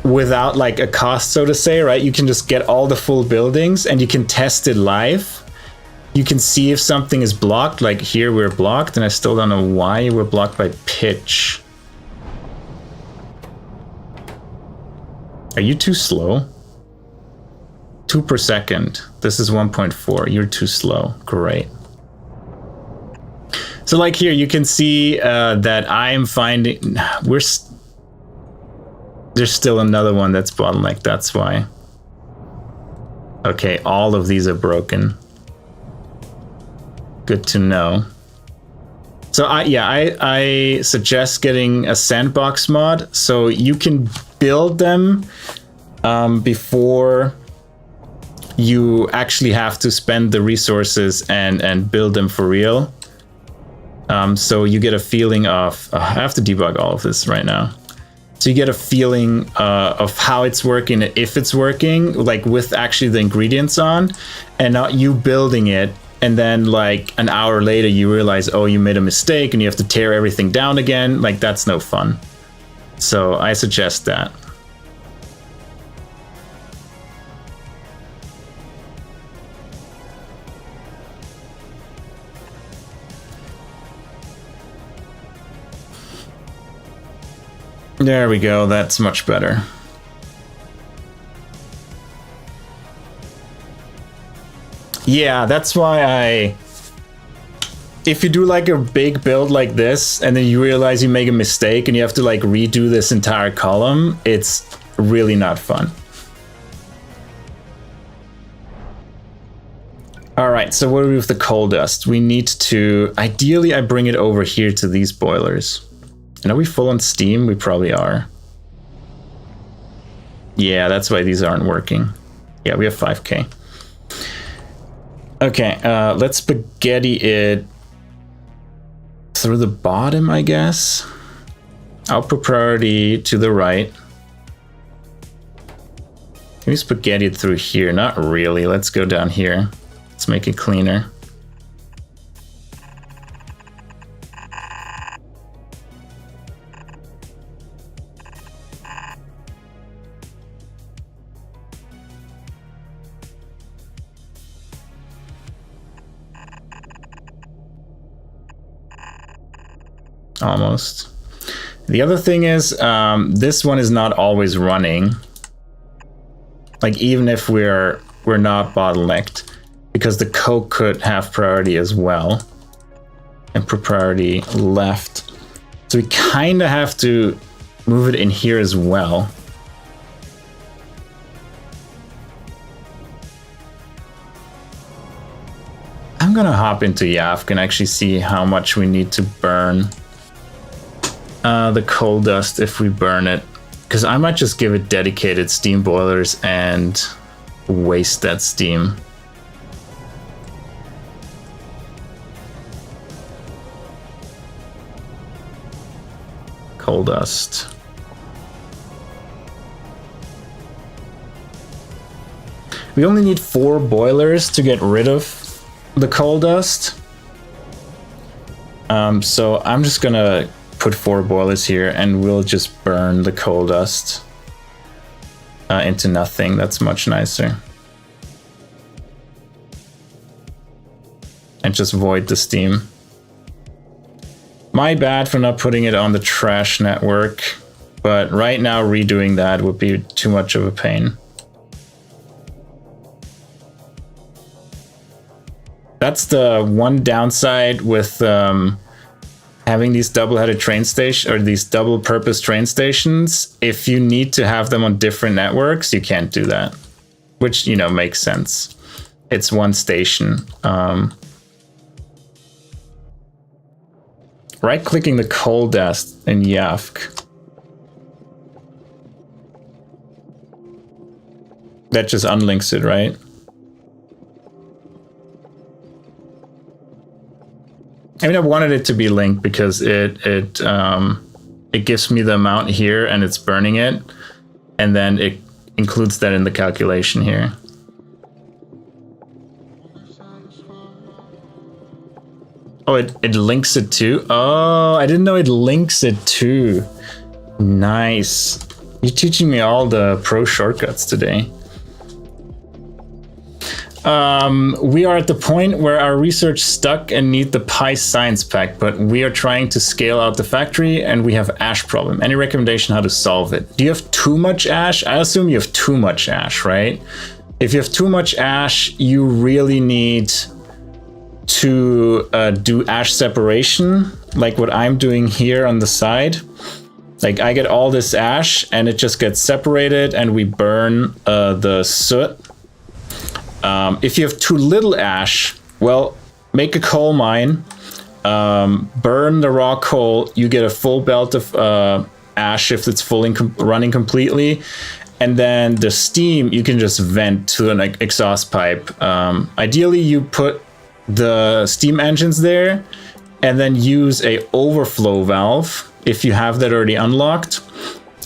without like a cost, so to say, right? You can just get all the full buildings and you can test it live. You can see if something is blocked, like here we're blocked and I still don't know why we're blocked by pitch. Are you too slow? 2 per second. This is 1.4. You're too slow. Great. So like here, you can see that I'm finding there's still another one that's bottleneck. That's why. Okay, all of these are broken. Good to know. So I suggest getting a sandbox mod so you can build them before you actually have to spend the resources and build them for real. So you get a feeling of, I have to debug all of this right now. So you get a feeling of how it's working, if it's working, like with actually the ingredients on, and not you building it. And then like an hour later, you realize, oh, you made a mistake and you have to tear everything down again. Like that's no fun. So I suggest that. There we go, that's much better. Yeah, that's why if you do like a big build like this and then you realize you make a mistake and you have to like redo this entire column, it's really not fun. All right, so what do we do with the coal dust? We need to, ideally I bring it over here to these boilers. And are we full on steam? We probably are. Yeah, that's why these aren't working. Yeah, we have 5K. Okay, let's spaghetti it through the bottom, I guess. Output priority to the right. Can we spaghetti it through here? Not really. Let's go down here. Let's make it cleaner. almost. The other thing is, this one is not always running. Like, even if we're not bottlenecked, because the coke could have priority as well. And priority left. So we kind of have to move it in here as well. I'm gonna hop into Yavk and actually see how much we need to burn the coal dust if we burn it. Because I might just give it dedicated steam boilers and waste that steam. Coal dust. We only need 4 boilers to get rid of the coal dust. So I'm just gonna put 4 boilers here and we'll just burn the coal dust into nothing. That's much nicer. And just void the steam. My bad for not putting it on the trash network, but right now redoing that would be too much of a pain. That's the one downside with having these double-headed train station or these double-purpose train stations. If you need to have them on different networks, you can't do that, which, you know, makes sense. It's one station. Right-clicking the coal dust in Yavk. That just unlinks it, right? I mean, I wanted it to be linked because it gives me the amount here and it's burning it, and then it includes that in the calculation here. Oh, it links it too? Oh, I didn't know it links it too. Nice. You're teaching me all the pro shortcuts today. We are at the point where our research stuck and need the Pi science pack, but we are trying to scale out the factory and we have ash problem. Any recommendation how to solve it? Do you have too much ash? I assume you have too much ash, right? If you have too much ash, you really need to do ash separation, like what I'm doing here on the side. Like, I get all this ash and it just gets separated and we burn the soot. If you have too little ash, well, make a coal mine, burn the raw coal, you get a full belt of ash if it's fully running completely, and then the steam you can just vent to an exhaust pipe. Ideally, you put the steam engines there and then use a overflow valve, if you have that already unlocked,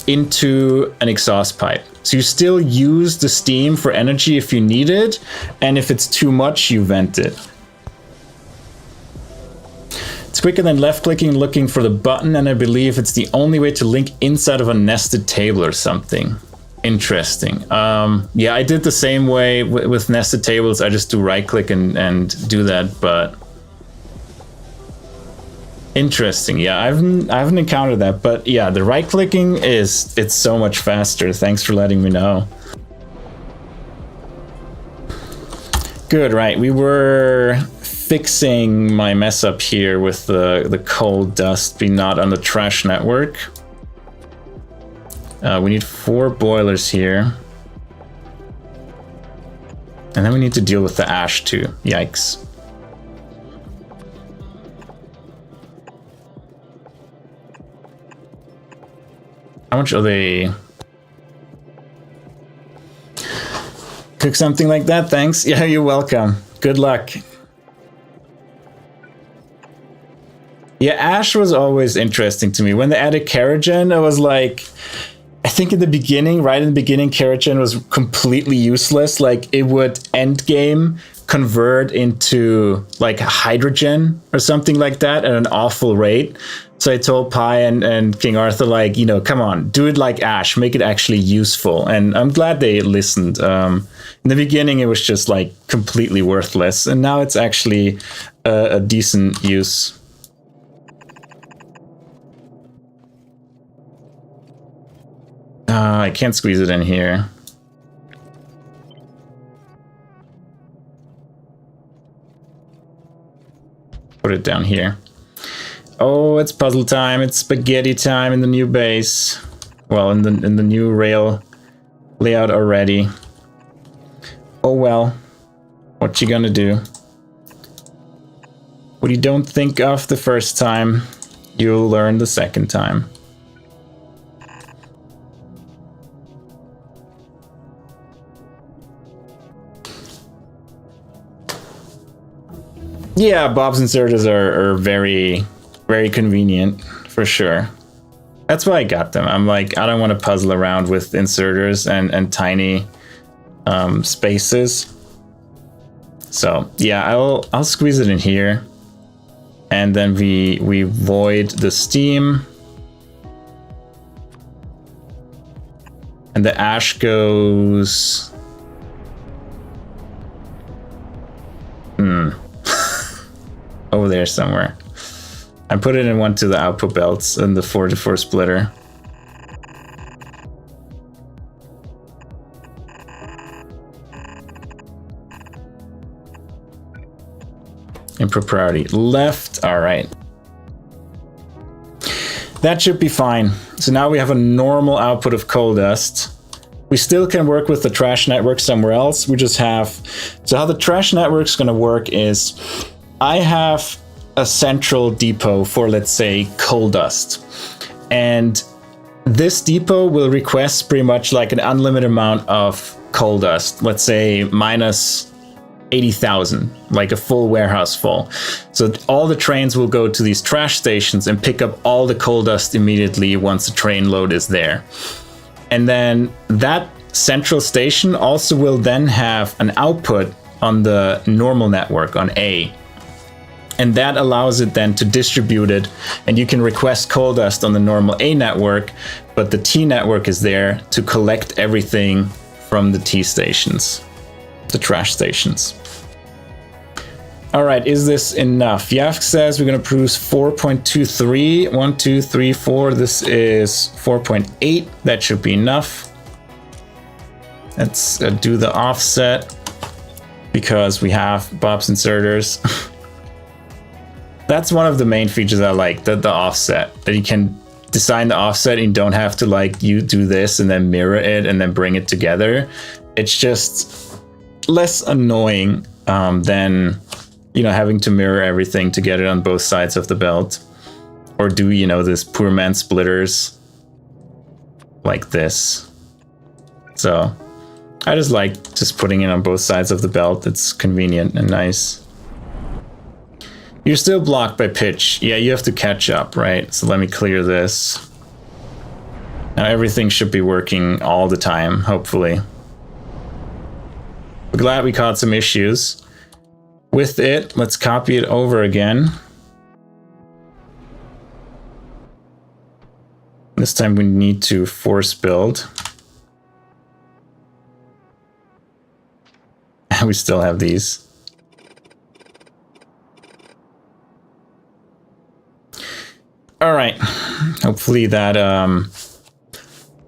into an exhaust pipe. So you still use the steam for energy if you need it, and if it's too much, you vent it. It's quicker than left-clicking looking for the button, and I believe it's the only way to link inside of a nested table or something. Interesting. Yeah, I did the same way with nested tables. I just do right-click and do that, but... Interesting. Yeah, I haven't encountered that, but yeah, the right-clicking it's so much faster. Thanks for letting me know. Good, right. We were fixing my mess up here with the coal dust being not on the trash network. We need 4 boilers here. And then we need to deal with the ash too. Yikes. How much are they? Cook something like that, thanks. Yeah, you're welcome. Good luck. Yeah, ash was always interesting to me. When they added Keragen, I was like, I think in the beginning, right in the beginning, Keragen was completely useless. Like, it would end game convert into like hydrogen or something like that at an awful rate. So I told Pi and King Arthur, like, you know, come on, do it like ash, make it actually useful. And I'm glad they listened. In the beginning, it was just like completely worthless. And now it's actually a decent use. I can't squeeze it in here. Put it down here. Oh, it's puzzle time. It's spaghetti time in the new base. Well, in the new rail layout already. Oh well. What you gonna do? What you don't think of the first time, you'll learn the second time. Yeah, Bob's inserters are very, very convenient, for sure. That's why I got them. I'm like, I don't want to puzzle around with inserters and tiny spaces. So yeah, I'll squeeze it in here. And then we void the steam. And the ash goes... over there somewhere. I put it in one to the output belts and the 4-to-4 splitter. Input priority left. All right. That should be fine. So now we have a normal output of coal dust. We still can work with the trash network somewhere else. We just have... So how the trash network is going to work is... I have a central depot for, let's say, coal dust. And this depot will request pretty much like an unlimited amount of coal dust. Let's say minus 80,000, like a full warehouse full. So all the trains will go to these trash stations and pick up all the coal dust immediately once the train load is there. And then that central station also will then have an output on the normal network on A. And that allows it then to distribute it, and you can request coal dust on the normal A network, but the T network is there to collect everything from the T stations, the trash stations. All right, is this enough? Yafk says we're going to produce 4.23. 1, 2, 3, 4. This is 4.8. That should be enough. Let's do the offset because we have Bob's inserters. That's one of the main features I like, the offset, that you can design the offset and you don't have to like you do this and then mirror it and then bring it together. It's just less annoying than, you know, having to mirror everything to get it on both sides of the belt, or do, you know, this poor man splitters like this. So I just like just putting it on both sides of the belt. It's convenient and nice. You're still blocked by pitch. Yeah, you have to catch up, right? So let me clear this. Now everything should be working all the time, hopefully. We're glad we caught some issues with it. Let's copy it over again. This time we need to force build. And we still have these. All right, hopefully that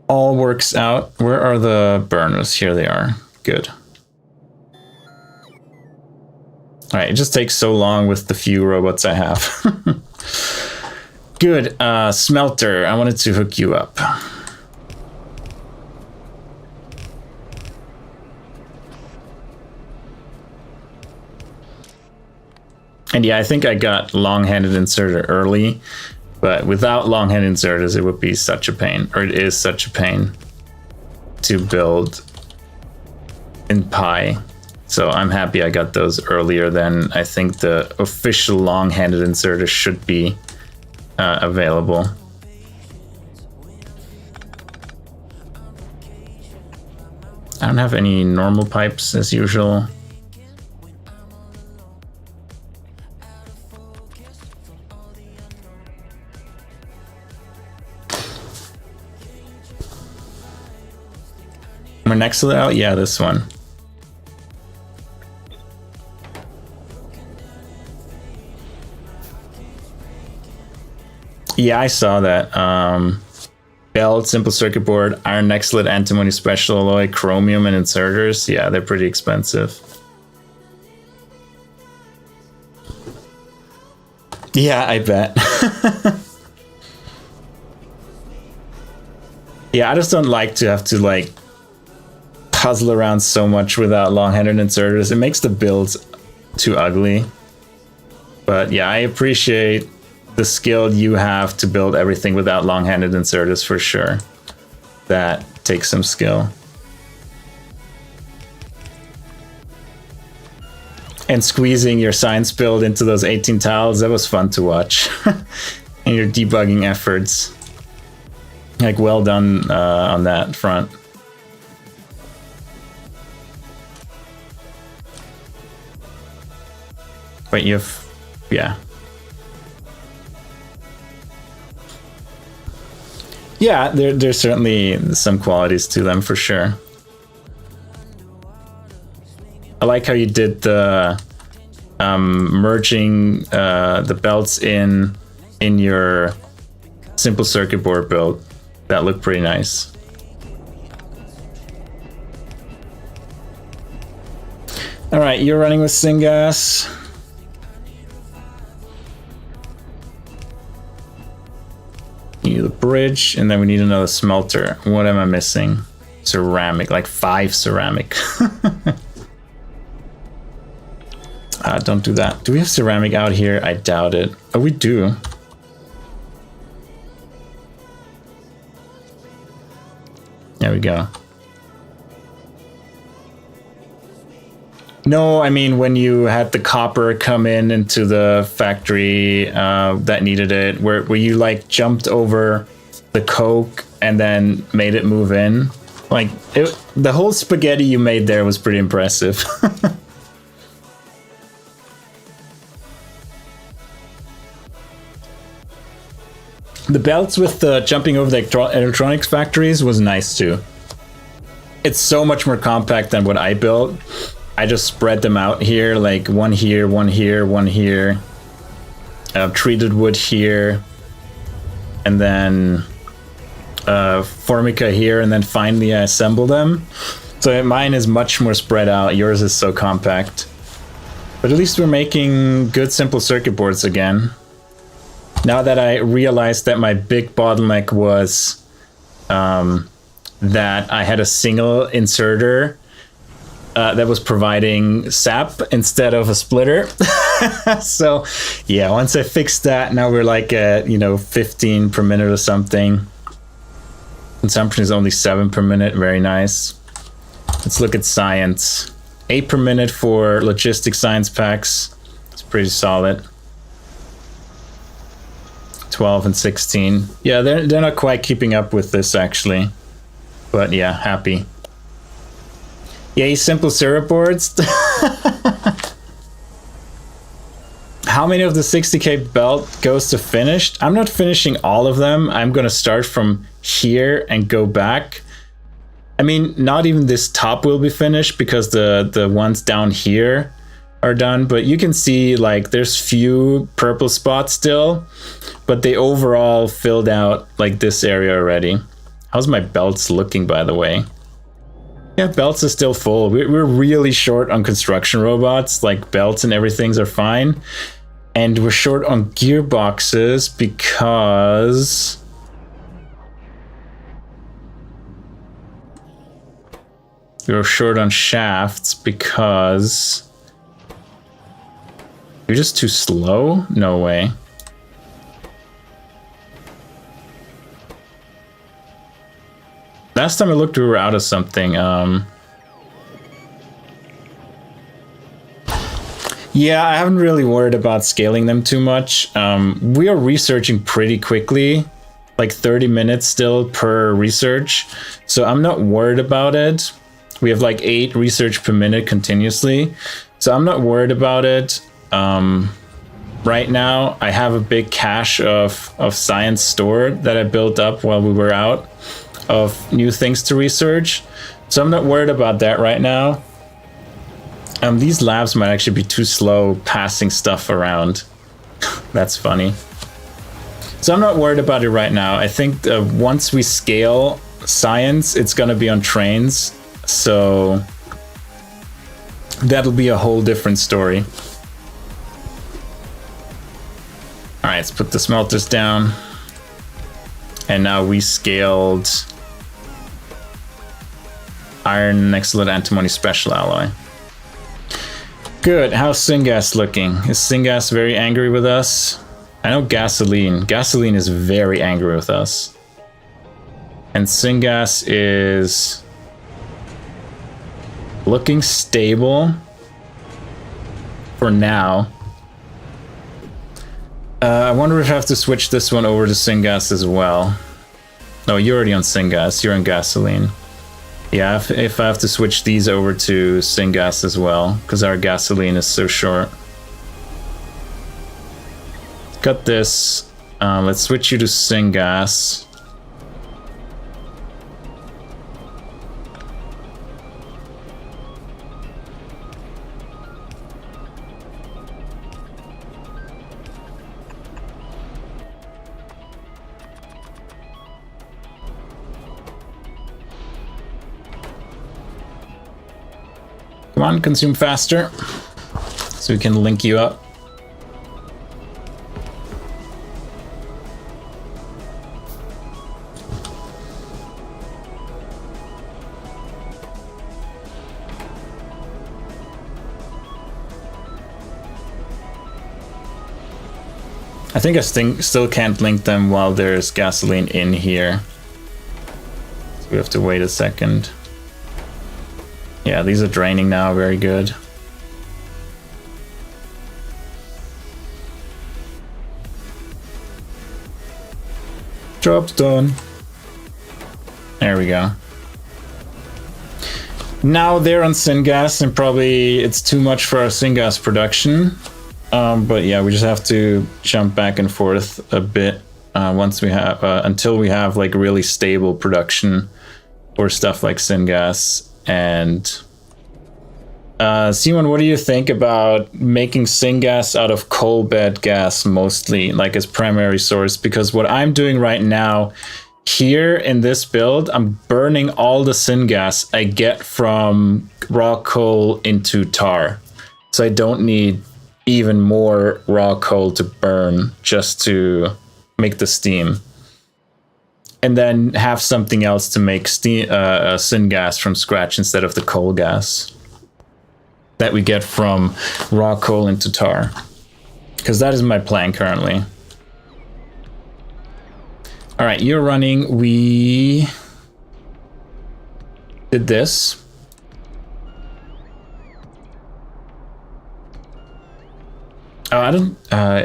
all works out. Where are the burners? Here they are. Good. All right, it just takes so long with the few robots I have. Good. Smelter, I wanted to hook you up. And yeah, I think I got long-handed inserter early. But without long-handed inserters, it would be such a pain, or it is such a pain to build in Pi. So I'm happy I got those earlier than I think the official long-handed inserter should be available. I don't have any normal pipes as usual. We're next to the out? Yeah, this one. Yeah, I saw that. Belt, simple circuit board, iron nextlet, antimony special alloy, chromium, and inserters. Yeah, they're pretty expensive. Yeah, I bet. Yeah, I just don't like to have to like puzzle around so much without long-handed inserters. It makes the builds too ugly. But yeah, I appreciate the skill you have to build everything without long-handed inserters for sure. That takes some skill. And squeezing your science build into those 18 tiles, that was fun to watch. And your debugging efforts. Like, well done on that front. But you've, yeah. Yeah, there's certainly some qualities to them for sure. I like how you did the merging the belts in your simple circuit board build. That looked pretty nice. All right, you're running with syngas. You need the bridge, and then we need another smelter. What am I missing? Ceramic, like 5 ceramic. Don't do that. Do we have ceramic out here? I doubt it. Oh, we do. There we go. No, I mean when you had the copper come into the factory that needed it, where you like jumped over the coke and then made it move in. Like the whole spaghetti you made there was pretty impressive. The belts with the jumping over the electronics factories was nice too. It's so much more compact than what I built. I just spread them out here, like one here, one here, one here. Treated wood here. And then Formica here, and then finally I assemble them. So mine is much more spread out. Yours is so compact. But at least we're making good simple circuit boards again. Now that I realized that my big bottleneck was that I had a single inserter that was providing sap instead of a splitter. So yeah, once I fixed that, now we're like at, 15 per minute or something. Consumption is only 7 per minute, very nice. Let's look at science. 8 per minute for logistic science packs. It's pretty solid. 12 and 16. Yeah, they're not quite keeping up with this actually. But yeah, happy. Yay, simple syrup boards. How many of the 60k belt goes to finished? I'm not finishing all of them. I'm gonna start from here and go back. I mean, not even this top will be finished because the ones down here are done, but you can see like there's few purple spots still, but they overall filled out like this area already. How's my belts looking, by the way? Yeah, belts are still full. We're really short on construction robots, like belts and everything's are fine. And we're short on gearboxes because we're short on shafts because you're just too slow? No way. Last time I looked, we were out of something. Yeah, I haven't really worried about scaling them too much. We are researching pretty quickly, like 30 minutes still per research. So I'm not worried about it. We have like 8 research per minute continuously. So I'm not worried about it. Right now, I have a big cache of science stored that I built up while we were out of new things to research. So I'm not worried about that right now. These labs might actually be too slow passing stuff around. That's funny. So I'm not worried about it right now. I think once we scale science, it's gonna be on trains. So that'll be a whole different story. All right, let's put the smelters down. And now we scaled iron excellent antimony special alloy. Good. How's Syngas looking? Is Syngas very angry with us? I know Gasoline. Gasoline is very angry with us. And Syngas is looking stable for now. I wonder if I have to switch this one over to Syngas as well. No, you're already on Syngas. You're on Gasoline. Yeah, if I have to switch these over to Syngas as well, because our Gasoline is so short. Cut this. Let's switch you to Syngas. Come on, consume faster, so we can link you up. I think I still can't link them while there's gasoline in here. So we have to wait a second. Yeah, these are draining now, very good. Job's done. There we go. Now they're on Syngas, and probably it's too much for our Syngas production. But yeah, we just have to jump back and forth a bit once we have, until we have like really stable production for stuff like Syngas. And Simon, what do you think about making syngas out of coal bed gas mostly, like as primary source? Because what I'm doing right now here in this build, I'm burning all the syngas I get from raw coal into tar. So I don't need even more raw coal to burn just to make the steam. And then have something else to make steam, syngas from scratch instead of the coal gas that we get from raw coal into tar. Because that is my plan currently. All right, you're running. We did this. Oh, I don't,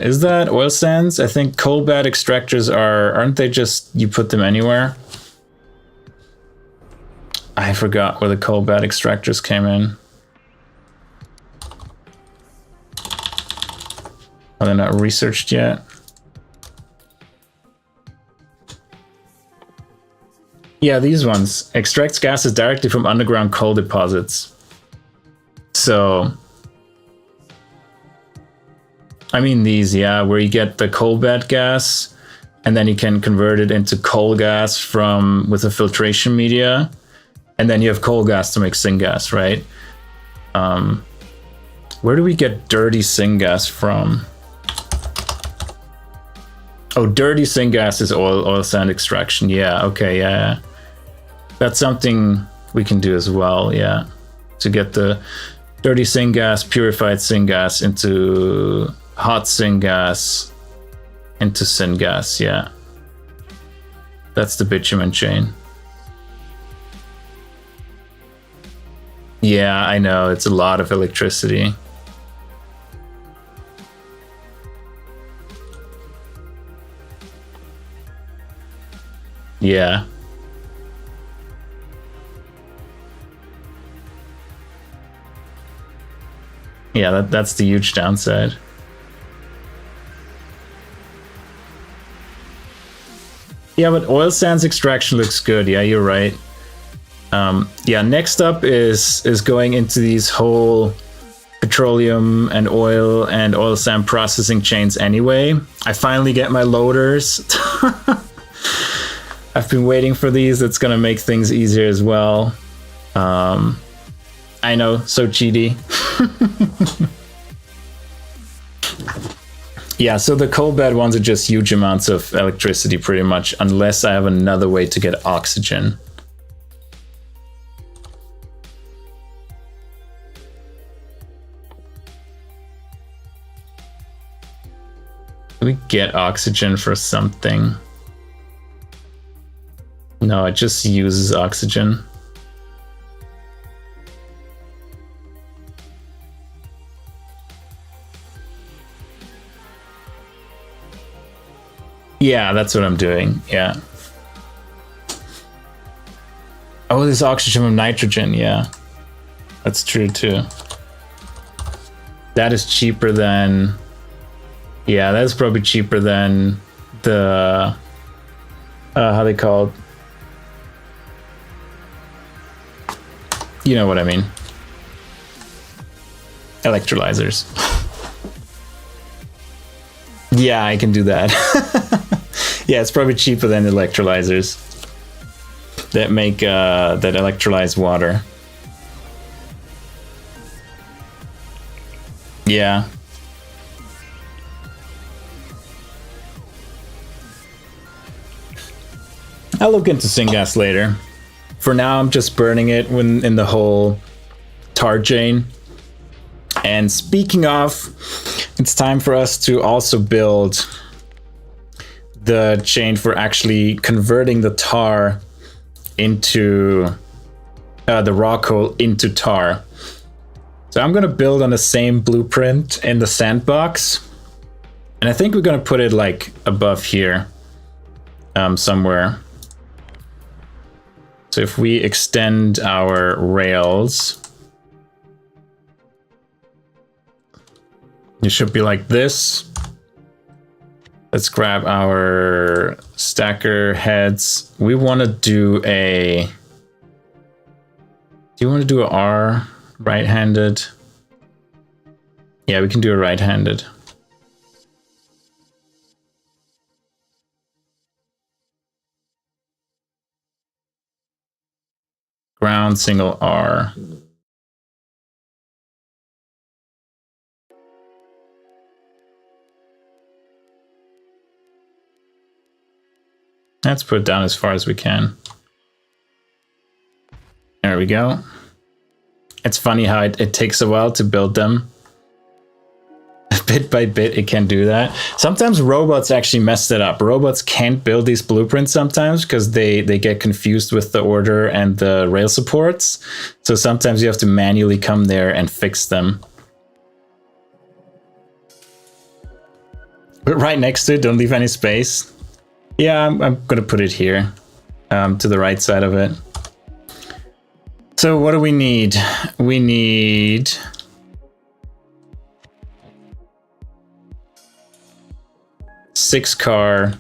is that oil sands? I think coal bed extractors aren't they just, you put them anywhere? I forgot where the coal bed extractors came in. Oh, they're not researched yet. Yeah, these ones. Extracts gases directly from underground coal deposits. So I mean these, yeah, where you get the coal bed gas and then you can convert it into coal gas with a filtration media, and then you have coal gas to make syngas, right? Where do we get dirty syngas from? Oh, dirty syngas is oil sand extraction. Yeah, okay, yeah. That's something we can do as well, yeah. To get the dirty syngas, purified syngas into hot syngas into syngas, yeah. That's the bitumen chain. Yeah, I know, it's a lot of electricity. Yeah. Yeah, that's the huge downside. Yeah, but oil sands extraction looks good. Yeah, you're right. Yeah, next up is going into these whole petroleum and oil sand processing chains anyway. I finally get my loaders. I've been waiting for these. It's gonna make things easier as well. I know, so cheaty. Yeah, so the coal bed ones are just huge amounts of electricity pretty much, unless I have another way to get oxygen. Can we get oxygen for something? No, it just uses oxygen. Yeah, that's what I'm doing, yeah. Oh, there's oxygen from nitrogen, yeah. That's true too. That is cheaper than... Yeah, that's probably cheaper than the... how they called? You know what I mean. Electrolyzers. Yeah, I can do that. Yeah, it's probably cheaper than electrolyzers that make that electrolyze water. Yeah. I'll look into syngas later. For now, I'm just burning it when in the whole tar chain. And speaking of, it's time for us to also build the chain for actually converting the tar into the raw coal into tar. So I'm going to build on the same blueprint in the sandbox. And I think we're going to put it like above here somewhere. So if we extend our rails, it should be like this. Let's grab our stacker heads. We want to do a... Do you want to do a R right-handed? Yeah, we can do a right-handed. Ground single R. Let's put it down as far as we can. There we go. It's funny how it takes a while to build them. Bit by bit, it can do that. Sometimes robots actually mess it up. Robots can't build these blueprints sometimes because they get confused with the order and the rail supports. So sometimes you have to manually come there and fix them. But right next to it, don't leave any space. Yeah, I'm gonna put it here, to the right side of it. So what do we need? We need... six car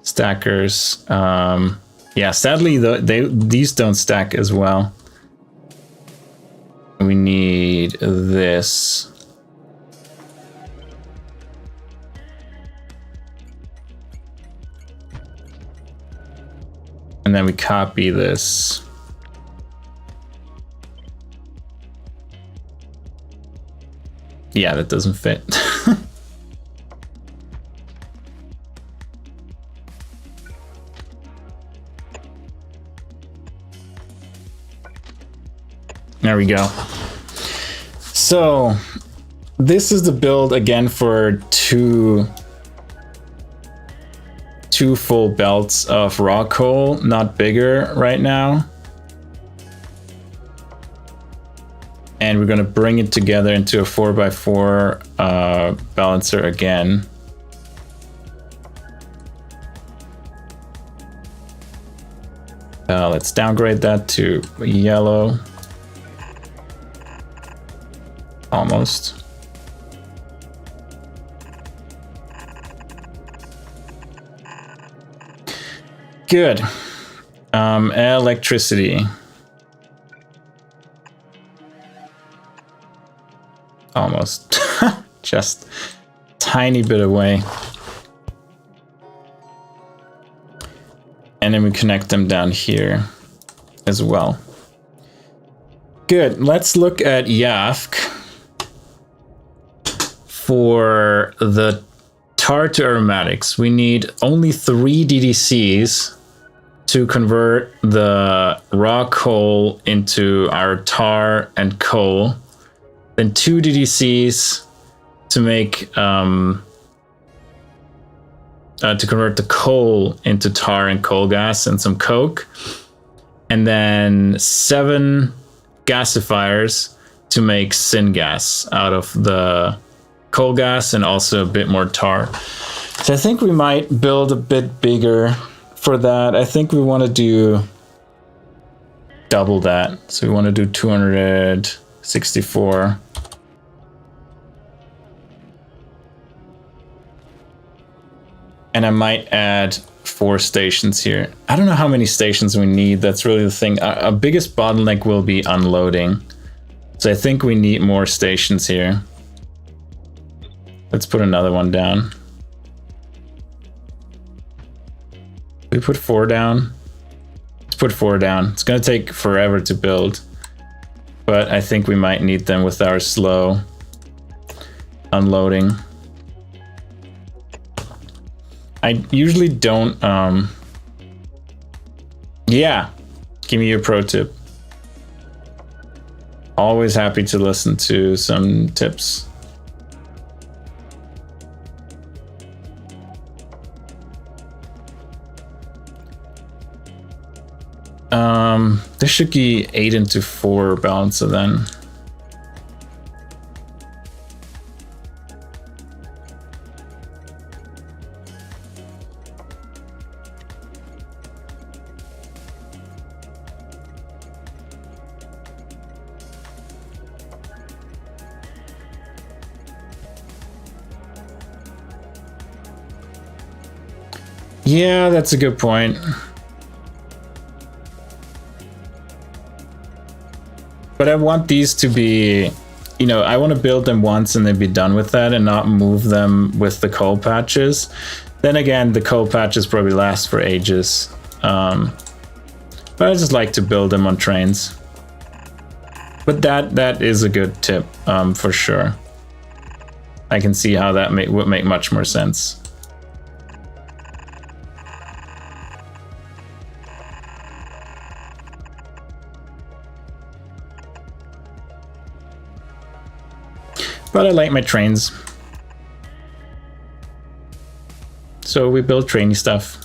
stackers. Yeah, sadly these don't stack as well. We need this. And then we copy this. Yeah, that doesn't fit. There we go. So this is the build again for two full belts of raw coal, not bigger right now. And we're going to bring it together into a 4x4 balancer again. Let's downgrade that to yellow. Almost. Good. Electricity. almost. Just tiny bit away. And then we connect them down here as well. Good, let's look at YAFC for the tar to aromatics. We need only 3 DDCs to convert the raw coal into our tar and coal. Then 2 DDCs to make to convert the coal into tar and coal gas and some coke, and then 7 gasifiers to make syngas out of the coal gas and also a bit more tar. So I think we might build a bit bigger for that. I think we want to do double that. So we want to do 264. And I might add 4 stations here. I don't know how many stations we need. That's really the thing. Our biggest bottleneck will be unloading. So I think we need more stations here. Let's put another one down. We put 4 down. Let's put 4 down. It's going to take forever to build, but I think we might need them with our slow unloading. I usually don't, yeah, give me your pro tip. Always happy to listen to some tips. This should be 8-4 balancer then. Yeah, that's a good point. But I want these to be, you know, I want to build them once and then be done with that and not move them with the coal patches. Then again, the coal patches probably last for ages. But I just like to build them on trains. But that is a good tip, for sure. I can see how that would make much more sense. But I like my trains. So we build trainy stuff.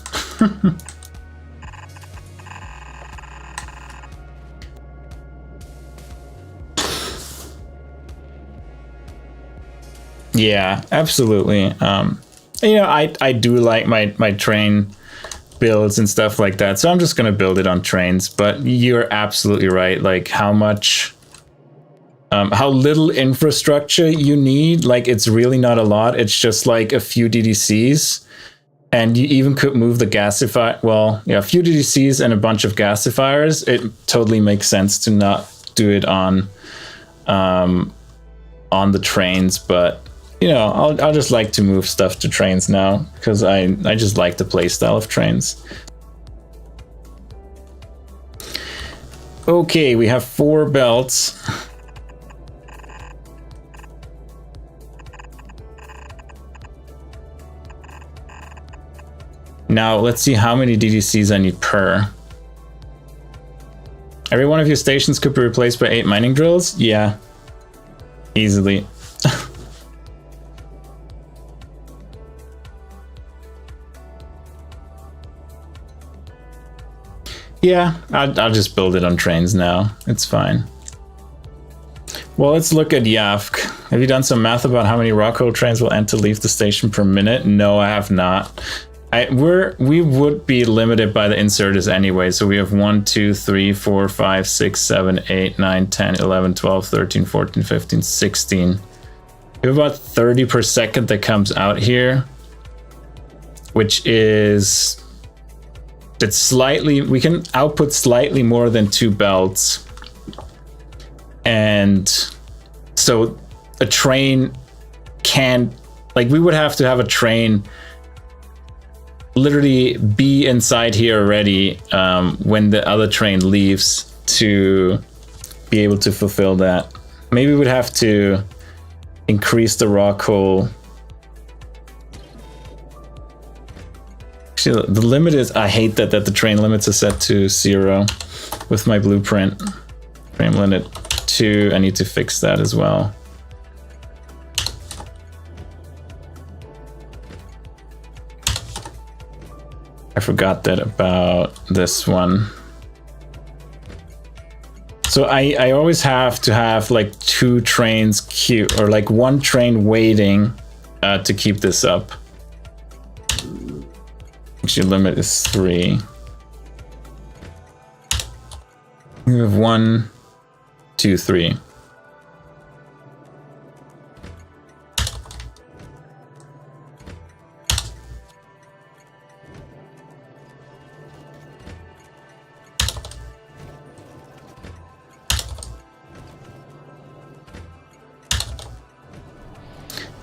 Yeah, absolutely. You know, I do like my train builds and stuff like that. So I'm just going to build it on trains. But you're absolutely right. Like how little infrastructure you need. Like it's really not a lot. It's just like a few DDCs, and you even could move the gasifier. Well, yeah, a few DDCs and a bunch of gasifiers. It totally makes sense to not do it on the trains. But you know, I'll just like to move stuff to trains now because I just like the play style of trains. Okay, we have 4 belts. Now, let's see how many DDCs I need per. Every one of your stations could be replaced by 8 mining drills? Yeah. Easily. Yeah, I'll just build it on trains now. It's fine. Well, let's look at YAFC. Have you done some math about how many raw coal trains will enter leave the station per minute? No, I have not. We would be limited by the inserters anyway. So we have 1, 2, 3, 4, 5, 6, 7, 8, 9, 10, 11, 12, 13, 14, 15, 16. We have about 30 per second that comes out here, which is... it's slightly... we can output slightly more than 2 belts. And so a train can't, like, we would have to have a train literally be inside here already when the other train leaves to be able to fulfill that. Maybe we'd have to increase the raw coal. Actually, the limit is, I hate that the train limits are set to 0 with my blueprint. Frame limit 2, I need to fix that as well. I forgot that about this one. So I always have to have like 2 trains queue, or like 1 train waiting to keep this up. Actually, limit is 3. We have 1, 2, 3.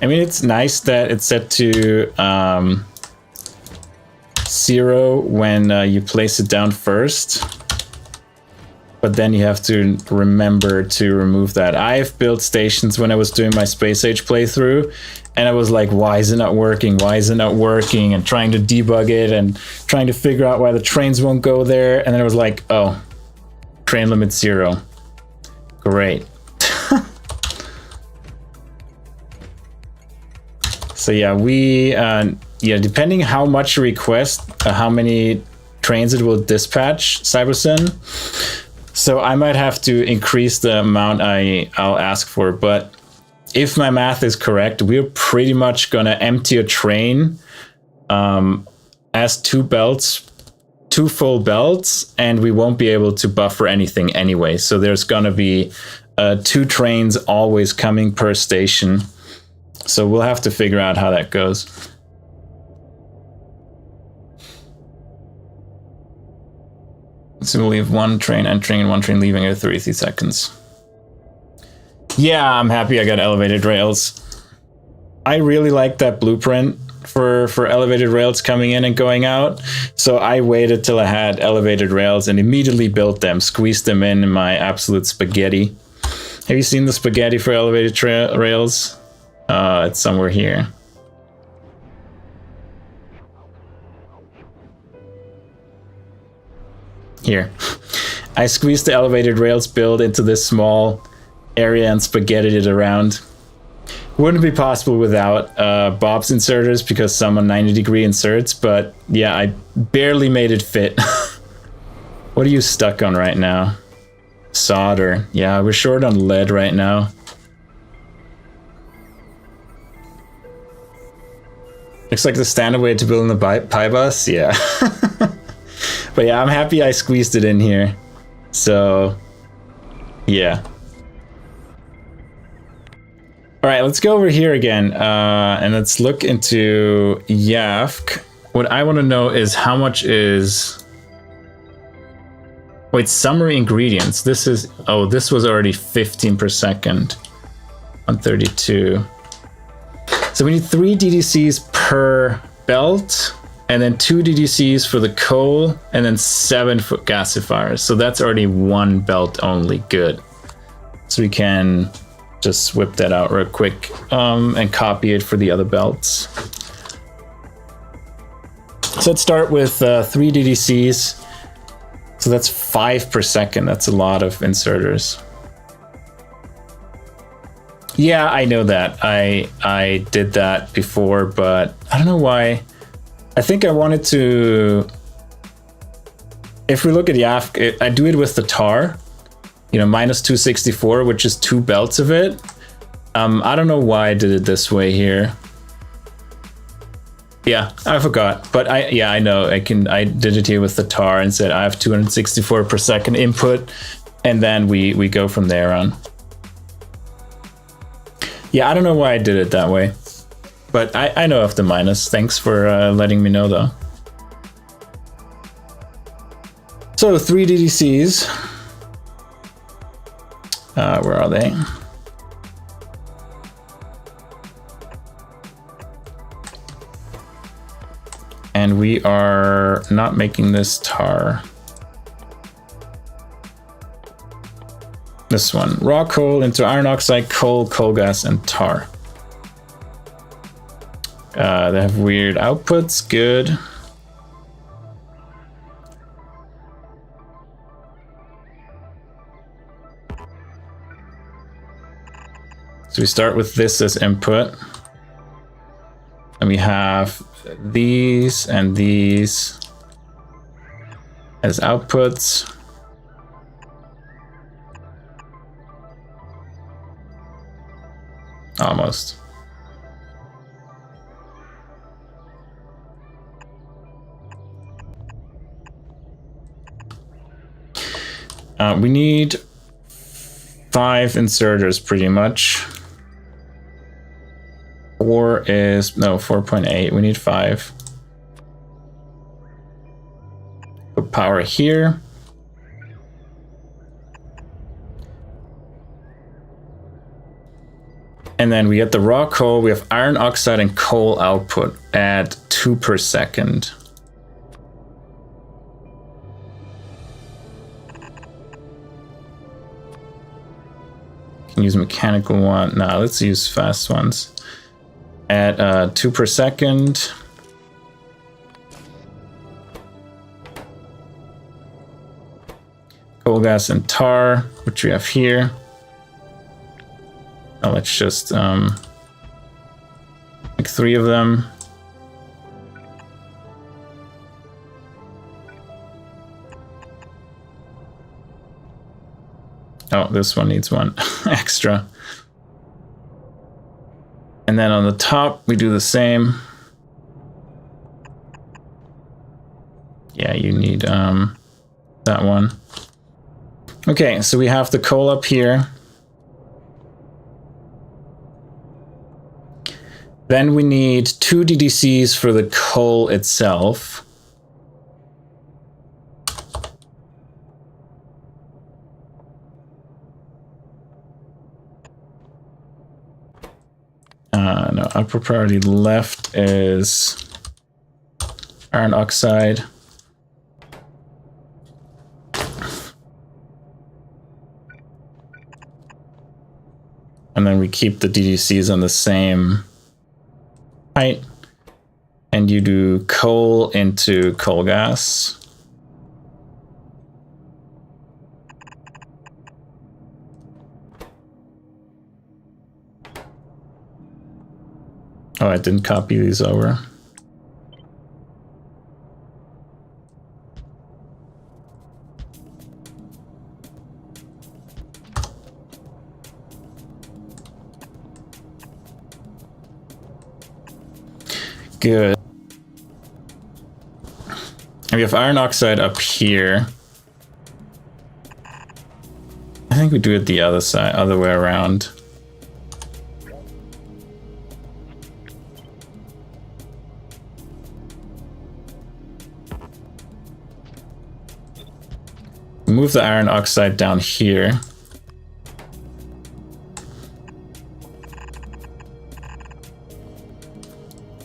I mean, it's nice that it's set to 0 when you place it down first, but then you have to remember to remove that. I've built stations when I was doing my Space Age playthrough, and I was like, why is it not working? Why is it not working? And trying to debug it and trying to figure out why the trains won't go there. And then I was like, oh, train limit 0. Great. So yeah, depending how much you request, how many trains it will dispatch, Cybersyn. So I might have to increase the amount I'll ask for, but if my math is correct, we're pretty much gonna empty a train as 2 belts, 2 full belts, and we won't be able to buffer anything anyway. So there's gonna be 2 trains always coming per station. So we'll have to figure out how that goes. So we'll leave 1 train entering and 1 train leaving at 30 seconds. Yeah, I'm happy I got elevated rails. I really like that blueprint for elevated rails coming in and going out. So I waited till I had elevated rails and immediately built them, squeezed them in my absolute spaghetti. Have you seen the spaghetti for elevated rails? It's somewhere here. Here. I squeezed the elevated rails build into this small area and spaghettied it around. Wouldn't be possible without Bob's inserters, because some are 90-degree inserts, but yeah, I barely made it fit. What are you stuck on right now? Solder. Yeah, we're short on lead right now. Looks like the standard way to build in the Pi bus, yeah. But yeah, I'm happy I squeezed it in here. So, yeah. All right, let's go over here again, and let's look into YAFC. What I want to know is how much is... Wait, summary ingredients. This is... Oh, this was already 15 per second. 132. So we need 3 DDCs per belt, and then 2 DDCs for the coal, and then 7 for gasifiers. So that's already 1 belt only. Good. So we can just whip that out real quick and copy it for the other belts. So let's start with 3 DDCs. So that's 5 per second. That's a lot of inserters. Yeah, I know that. I did that before, but I don't know why. I think I wanted to... If we look at YAFC, I do it with the tar. You know, minus 264, which is 2 belts of it. I don't know why I did it this way here. Yeah, I forgot. But I know. I did it here with the tar and said I have 264 per second input, and then we go from there on. Yeah, I don't know why I did it that way, but I know of the minus. Thanks for letting me know, though. So 3 DDCs. Where are they? And we are not making this tar. This one, raw coal into iron oxide, coal, coal gas, and tar. They have weird outputs, good. So we start with this as input. And we have these and these as outputs. Almost. We need 5 inserters pretty much. 4 is, no, 4.8. We need 5. Put power here. And then we get the raw coal. We have iron oxide and coal output at 2 per second. Can use mechanical one. Nah, let's use fast ones. At 2 per second. Coal, gas, and tar, which we have here. Now let's just make 3 of them. Oh, this one needs 1 extra. And then on the top, we do the same. Yeah, you need that one. Okay, so we have the coal up here. Then we need 2 DDCs for the coal itself. No, upper priority left is iron oxide. And then we keep the DDCs on the same height. And you do coal into coal gas. Oh, I didn't copy these over. Good. And we have iron oxide up here. I think we do it the other side, other way around. Move the iron oxide down here.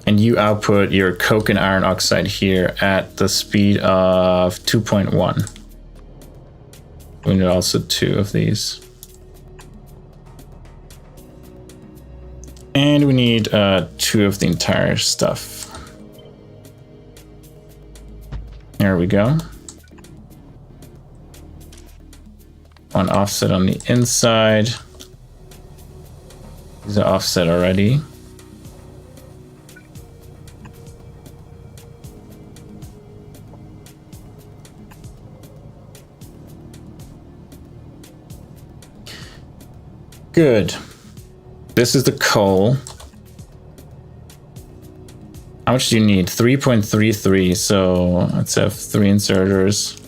And you output your coke and iron oxide here at the speed of 2.1. We need also 2 of these. And we need 2 of the entire stuff. There we go. 1 offset on the inside. These are offset already. Good. This is the coal. How much do you need? 3.33, so let's have 3 inserters.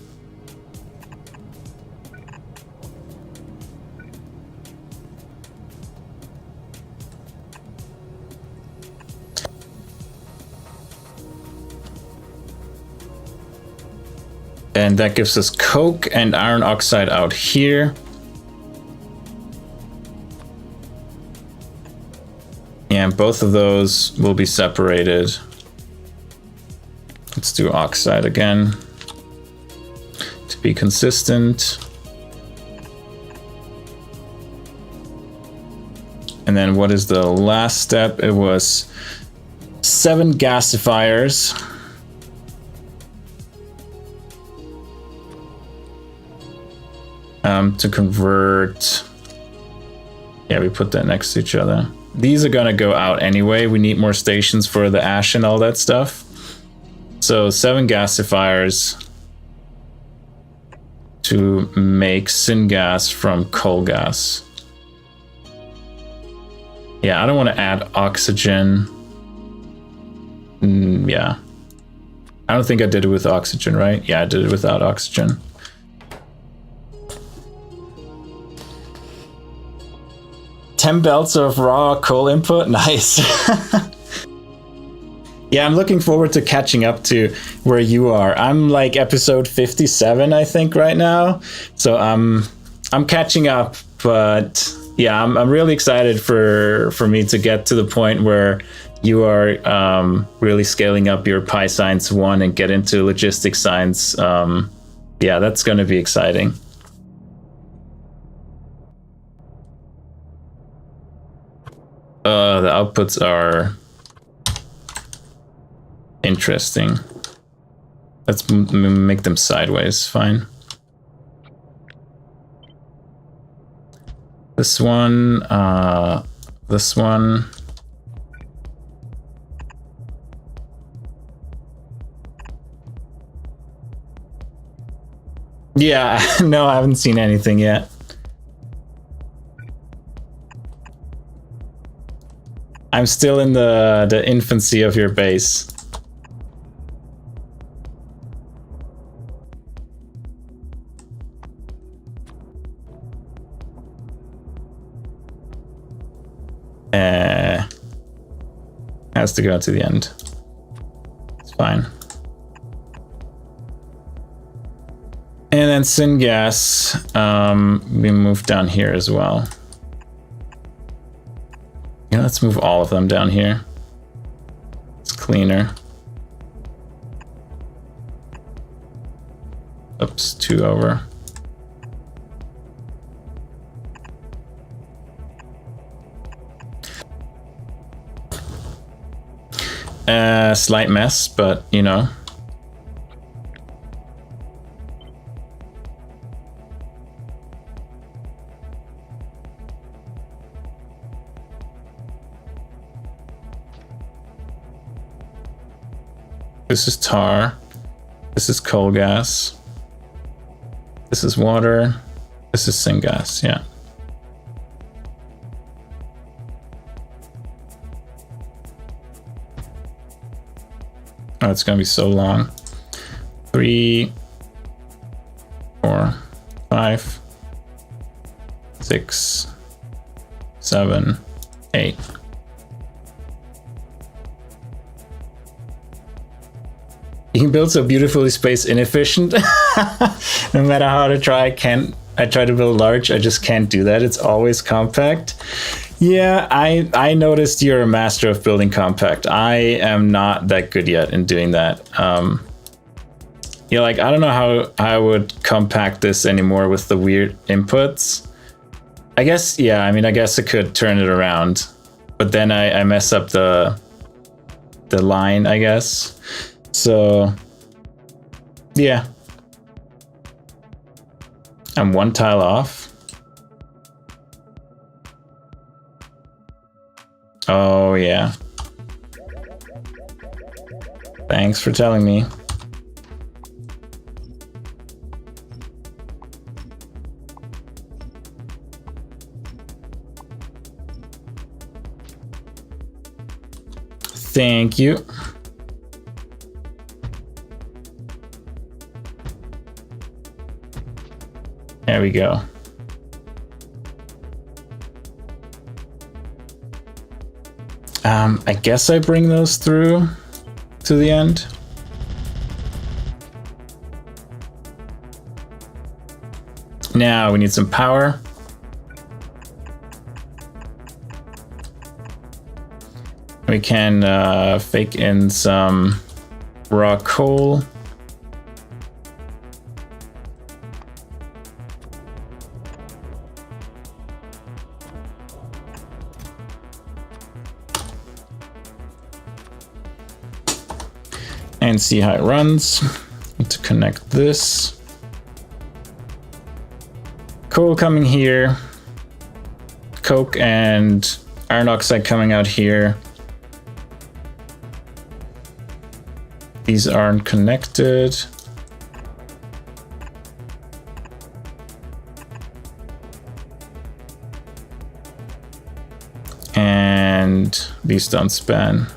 And that gives us coke and iron oxide out here. And both of those will be separated Let's do oxide again to be consistent. And then what is the last step? It was 7 gasifiers. To convert. Yeah, we put that next to each other. These are gonna go out anyway. We need more stations for the ash and all that stuff. So 7 gasifiers to make syngas from coal gas. Yeah, I don't want to add oxygen. Yeah. I don't think I did it with oxygen, right? Yeah, I did it without oxygen. $10 belts of raw coal input. Nice. Yeah, I'm looking forward to catching up to where you are. I'm like episode 57, I think, right now. So I'm catching up, but yeah, I'm really excited for me to get to the point where you are really scaling up your Pi Science 1 and get into logistics science. Yeah, that's going to be exciting. The outputs are interesting. Let's make them sideways. Fine. This one, this one. Yeah, no, I haven't seen anything yet. I'm still in the infancy of your base. Has to go to the end. It's fine. And then syngas, we move down here as well. Yeah, let's move all of them down here. It's cleaner. Oops, 2 over. Slight mess, but you know. This is tar. This is coal gas. This is water. This is syngas, yeah. Oh, it's gonna be so long. 3, 4, 5, 6, 7, 8. You can build so beautifully space inefficient. No matter how I try, I try to build large, I just can't do that. It's always compact. Yeah, I noticed you're a master of building compact. I am not that good yet in doing that. Yeah, like, I don't know how I would compact this anymore with the weird inputs. I guess, yeah, I mean, I guess I could turn it around, but then I mess up the line, I guess. So, yeah. I'm 1 tile off. Oh, yeah. Thanks for telling me. Thank you. There we go. I guess I bring those through to the end. Now we need some power. We can fake in some raw coal. And see how it runs. Need to connect this. Coal coming here. Coke and iron oxide coming out here. These aren't connected. And these don't span.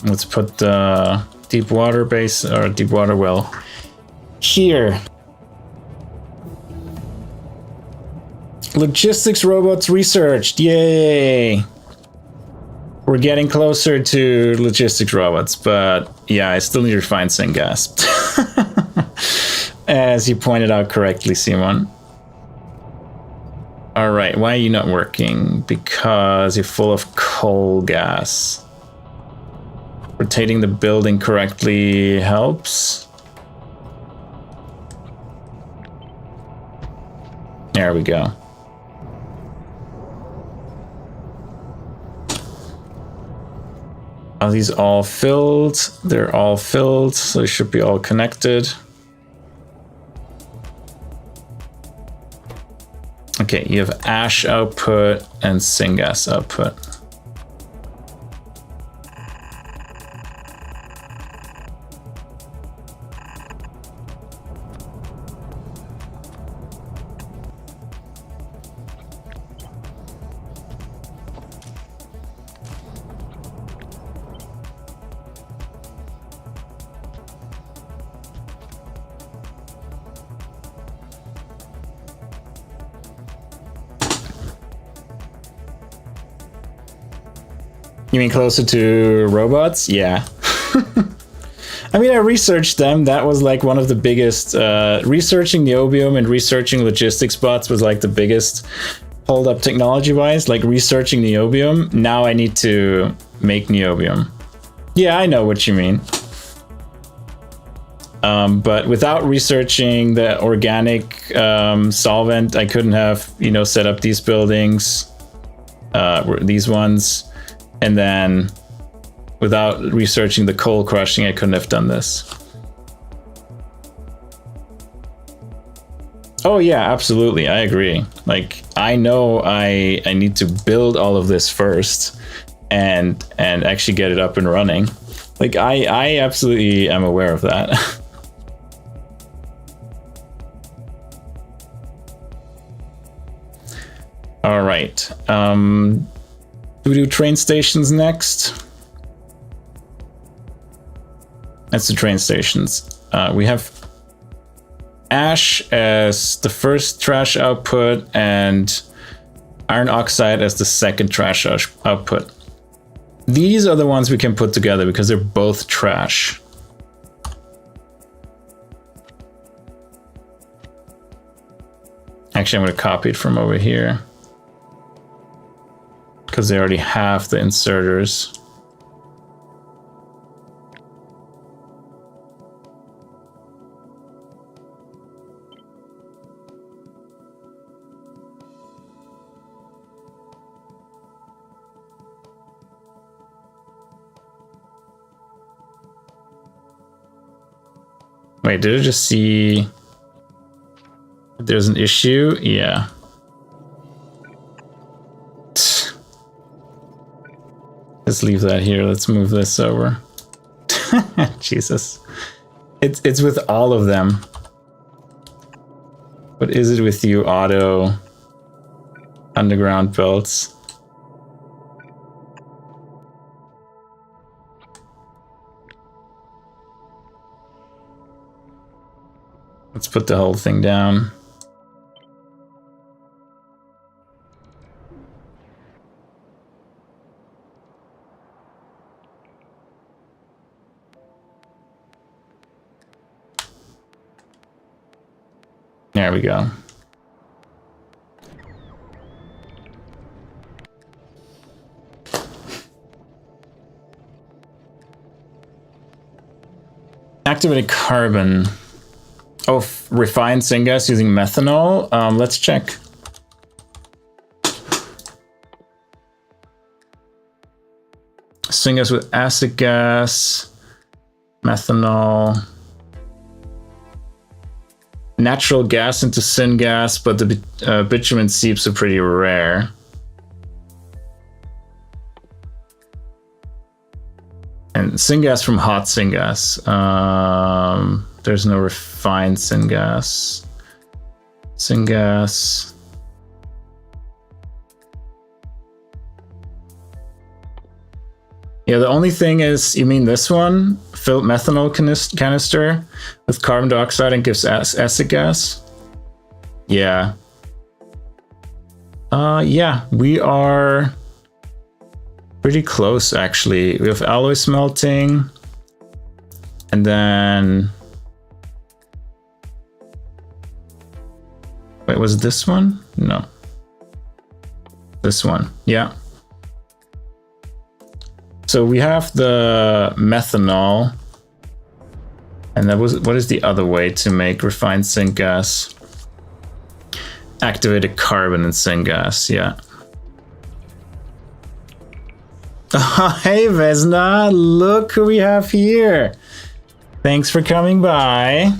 Let's put the deep water base or deep water well here. Logistics robots researched. Yay! We're getting closer to logistics robots, but yeah, I still need to refine syngas. As you pointed out correctly, Simon. All right, why are you not working? Because you're full of coal gas. Rotating the building correctly helps. There we go. Are these all filled? They're all filled, so they should be all connected. Okay, you have ash output and syngas output. You mean closer to robots? Yeah. I mean, I researched them. That was like one of the biggest, researching Niobium and researching logistics bots was like the biggest hold up technology wise, like researching Niobium. Now I need to make Niobium. Yeah, I know what you mean. But without researching the organic solvent, I couldn't have, you know, set up these buildings, these ones. And then without researching the coal crushing, I couldn't have done this. Oh yeah, absolutely. I agree. Like, I know I need to build all of this first and actually get it up and running. Like, I absolutely am aware of that. All right. Do we do train stations next? That's the train stations. We have ash as the first trash output and iron oxide as the second trash output. These are the ones we can put together because they're both trash. Actually, I'm going to copy it from over here, because they already have the inserters. Wait, did I just see there's an issue? Yeah. Let's leave that here. Let's move this over. Jesus. It's with all of them. What is it with you, auto underground belts? Let's put the whole thing down. There we go. Activated carbon. Oh, refined syngas using methanol. Let's check. Syngas with acid gas, methanol. Natural gas into syngas, but the bitumen seeps are pretty rare. And syngas from hot syngas. There's no refined syngas. Syngas. Yeah, the only thing is, you mean this one? Filled methanol canister with carbon dioxide and gives acid gas? Yeah. Yeah, we are pretty close actually. We have alloy smelting. And then... Wait, was it this one? No. This one, yeah. So we have the methanol, and that was, what is the other way to make refined syngas? Activated carbon and syngas, yeah. Oh, hey Vesna, look who we have here. Thanks for coming by.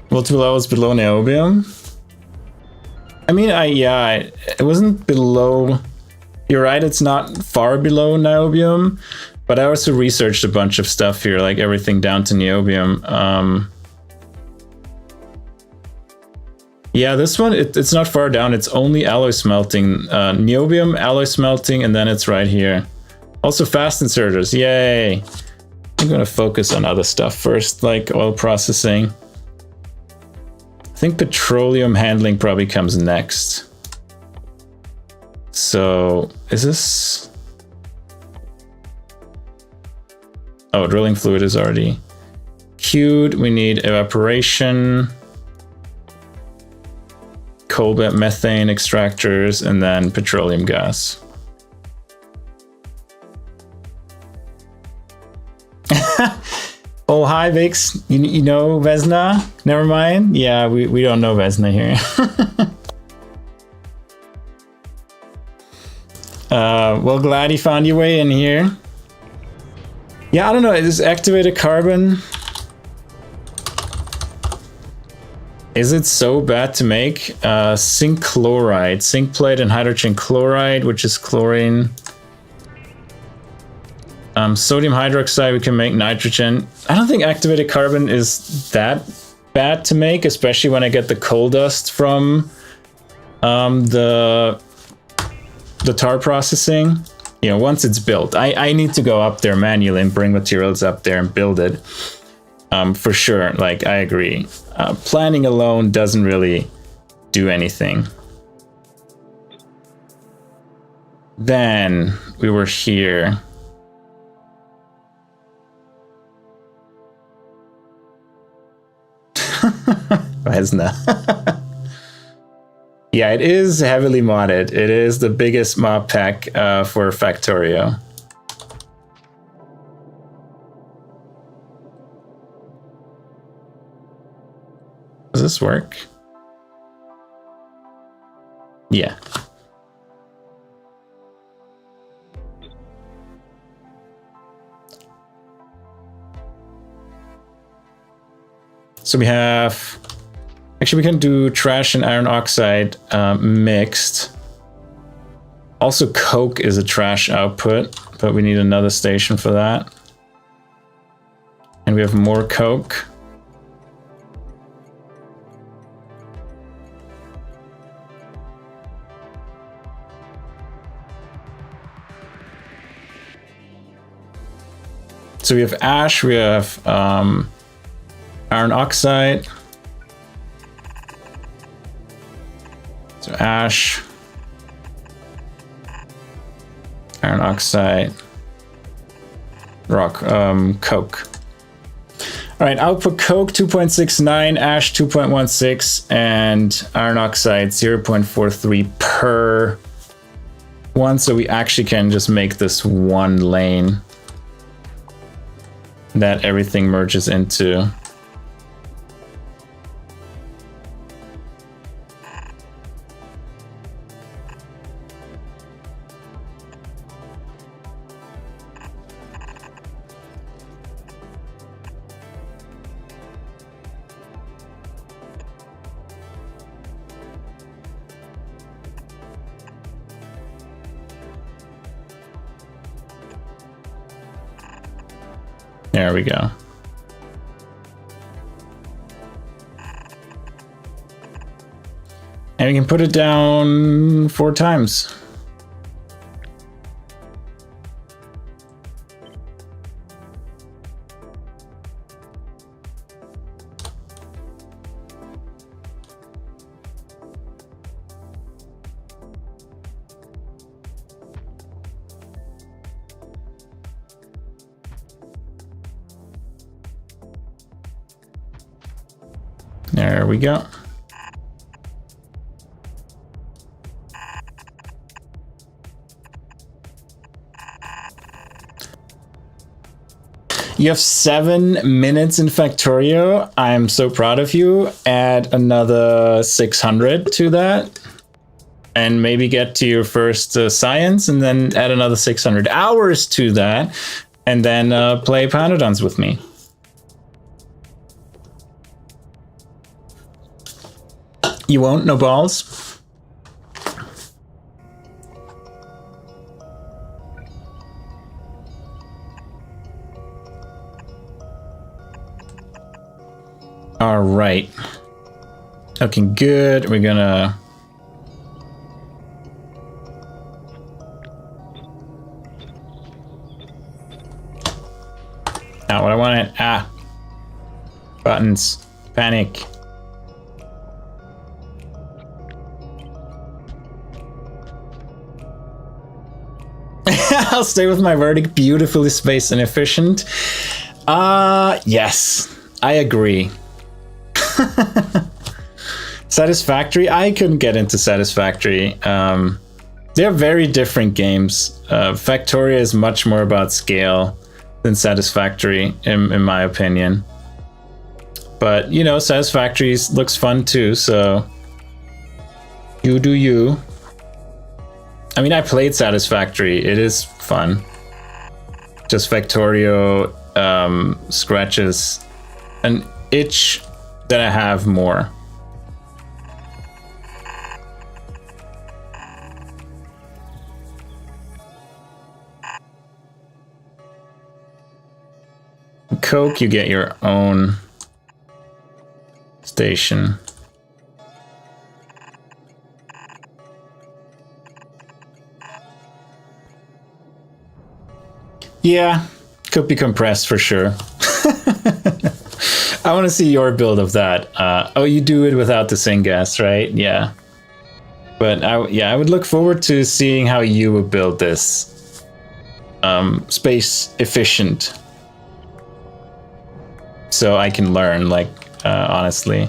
Multiple levels below niobium. I mean, it wasn't below. You're right, it's not far below niobium, but I also researched a bunch of stuff here, like everything down to niobium. Yeah, this one, it's not far down, it's only alloy smelting. Niobium, alloy smelting, and then it's right here. Also fast inserters, yay! I'm gonna focus on other stuff first, like oil processing. I think petroleum handling probably comes next. So, is this... Oh, drilling fluid is already queued. We need evaporation, coal bed methane extractors, and then petroleum gas. Oh, hi, Vix. You know Vesna? Never mind. Yeah, we don't know Vesna here. Well, glad you found your way in here. Yeah, I don't know. Is activated carbon... Is it so bad to make? Zinc chloride. Zinc plate and hydrogen chloride, which is chlorine. Sodium hydroxide, we can make nitrogen. I don't think activated carbon is that bad to make, especially when I get the coal dust from the tar processing. You know, once it's built. I need to go up there manually and bring materials up there and build it. For sure, like, I agree. Planning alone doesn't really do anything. Then we were here. Vesna. Yeah, it is heavily modded. It is the biggest mod pack for Factorio. Does this work? Yeah. So we have, actually we can do trash and iron oxide mixed. Also coke is a trash output, but we need another station for that. And we have more coke. So we have ash, we have iron oxide. So ash, iron oxide, rock, coke. All right, output coke 2.69, ash 2.16, and iron oxide 0.43 per one. So we actually can just make this one lane that everything merges into. There we go. And we can put it down 4 times. There we go. You have 7 minutes in Factorio. I'm so proud of you. Add another 600 to that. And maybe get to your first science, and then add another 600 hours to that. And then play Pyanodons with me. You won't? No balls? All right. Looking good. We're gonna... Not what I wanted. Ah. Buttons. Panic. I'll stay with my verdict. Beautifully spaced and efficient. Yes, I agree. Satisfactory. I couldn't get into Satisfactory. They're very different games. Factorio is much more about scale than Satisfactory, in my opinion. But you know, Satisfactory looks fun too. So you do you. I mean, I played Satisfactory. It is fun. Just Factorio scratches an itch that I have more. Coke, you get your own station. Yeah, could be compressed for sure. I want to see your build of that. Oh, you do it without the syngas, right? Yeah. But I would look forward to seeing how you would build this. Space efficient. So I can learn, like, honestly.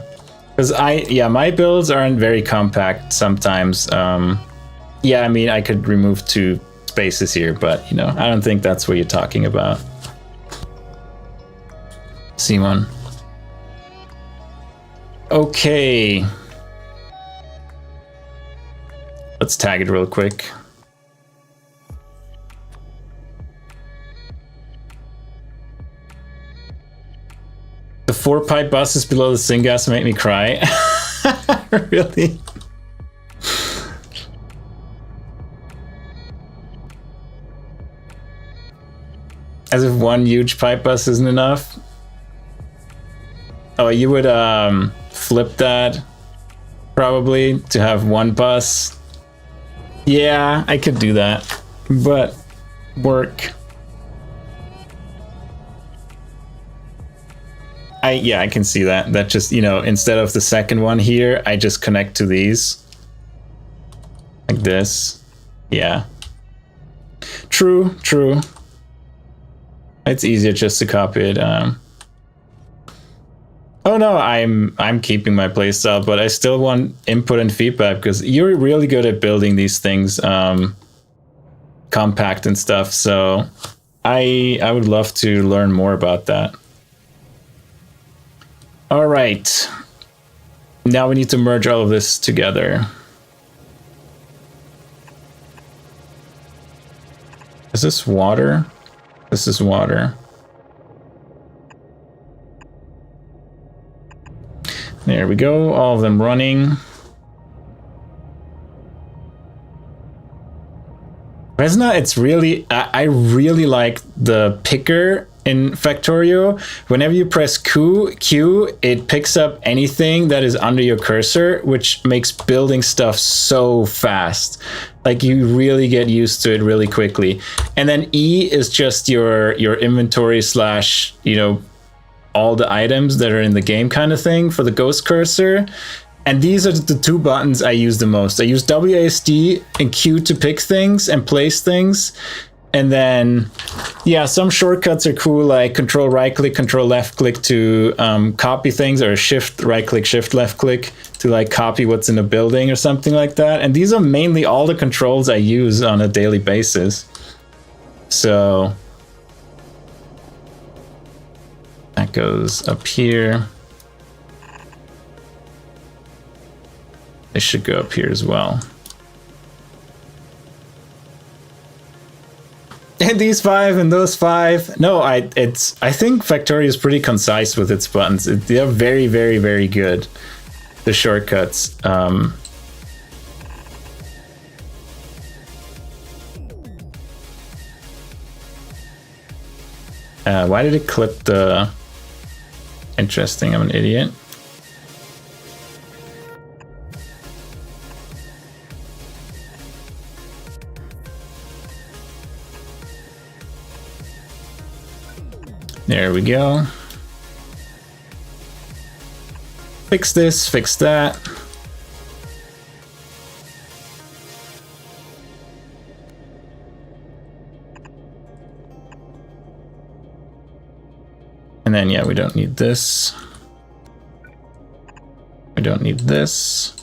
Because my builds aren't very compact sometimes. Yeah, I mean, I could remove 2 spaces here, but, you know, I don't think that's what you're talking about. Simon. Okay. Let's tag it real quick. The 4-pipe buses below the syngas make me cry. Really? As if 1 huge pipe bus isn't enough. Oh, you would flip that probably to have 1 bus. Yeah, I could do that, but work. Yeah, I can see that. That just, you know, instead of the second one here, I just connect to these. Like this. Yeah. True, true. It's easier just to copy it. Oh no, I'm keeping my playstyle, but I still want input and feedback because you're really good at building these things compact and stuff. So I would love to learn more about that. All right. Now we need to merge all of this together. Is this water? This is water. There we go, all of them running. Resna, it's really, I really like the picker in Factorio. Whenever you press Q, it picks up anything that is under your cursor, which makes building stuff so fast. Like you really get used to it really quickly. And then E is just your inventory slash, you know, all the items that are in the game kind of thing for the ghost cursor. And these are the two buttons I use the most. I use WASD and Q to pick things and place things. And then, yeah, some shortcuts are cool, like control right click, control left click to copy things, or shift right click, shift left click to like copy what's in a building or something like that. And these are mainly all the controls I use on a daily basis. So that goes up here. It should go up here as well. And these 5 and those 5. No, I think Factorio is pretty concise with its buttons. They're very, very, very good. The shortcuts. Why did it clip the... Interesting, I'm an idiot. There we go. Fix this, fix that. And then, yeah, we don't need this. We don't need this.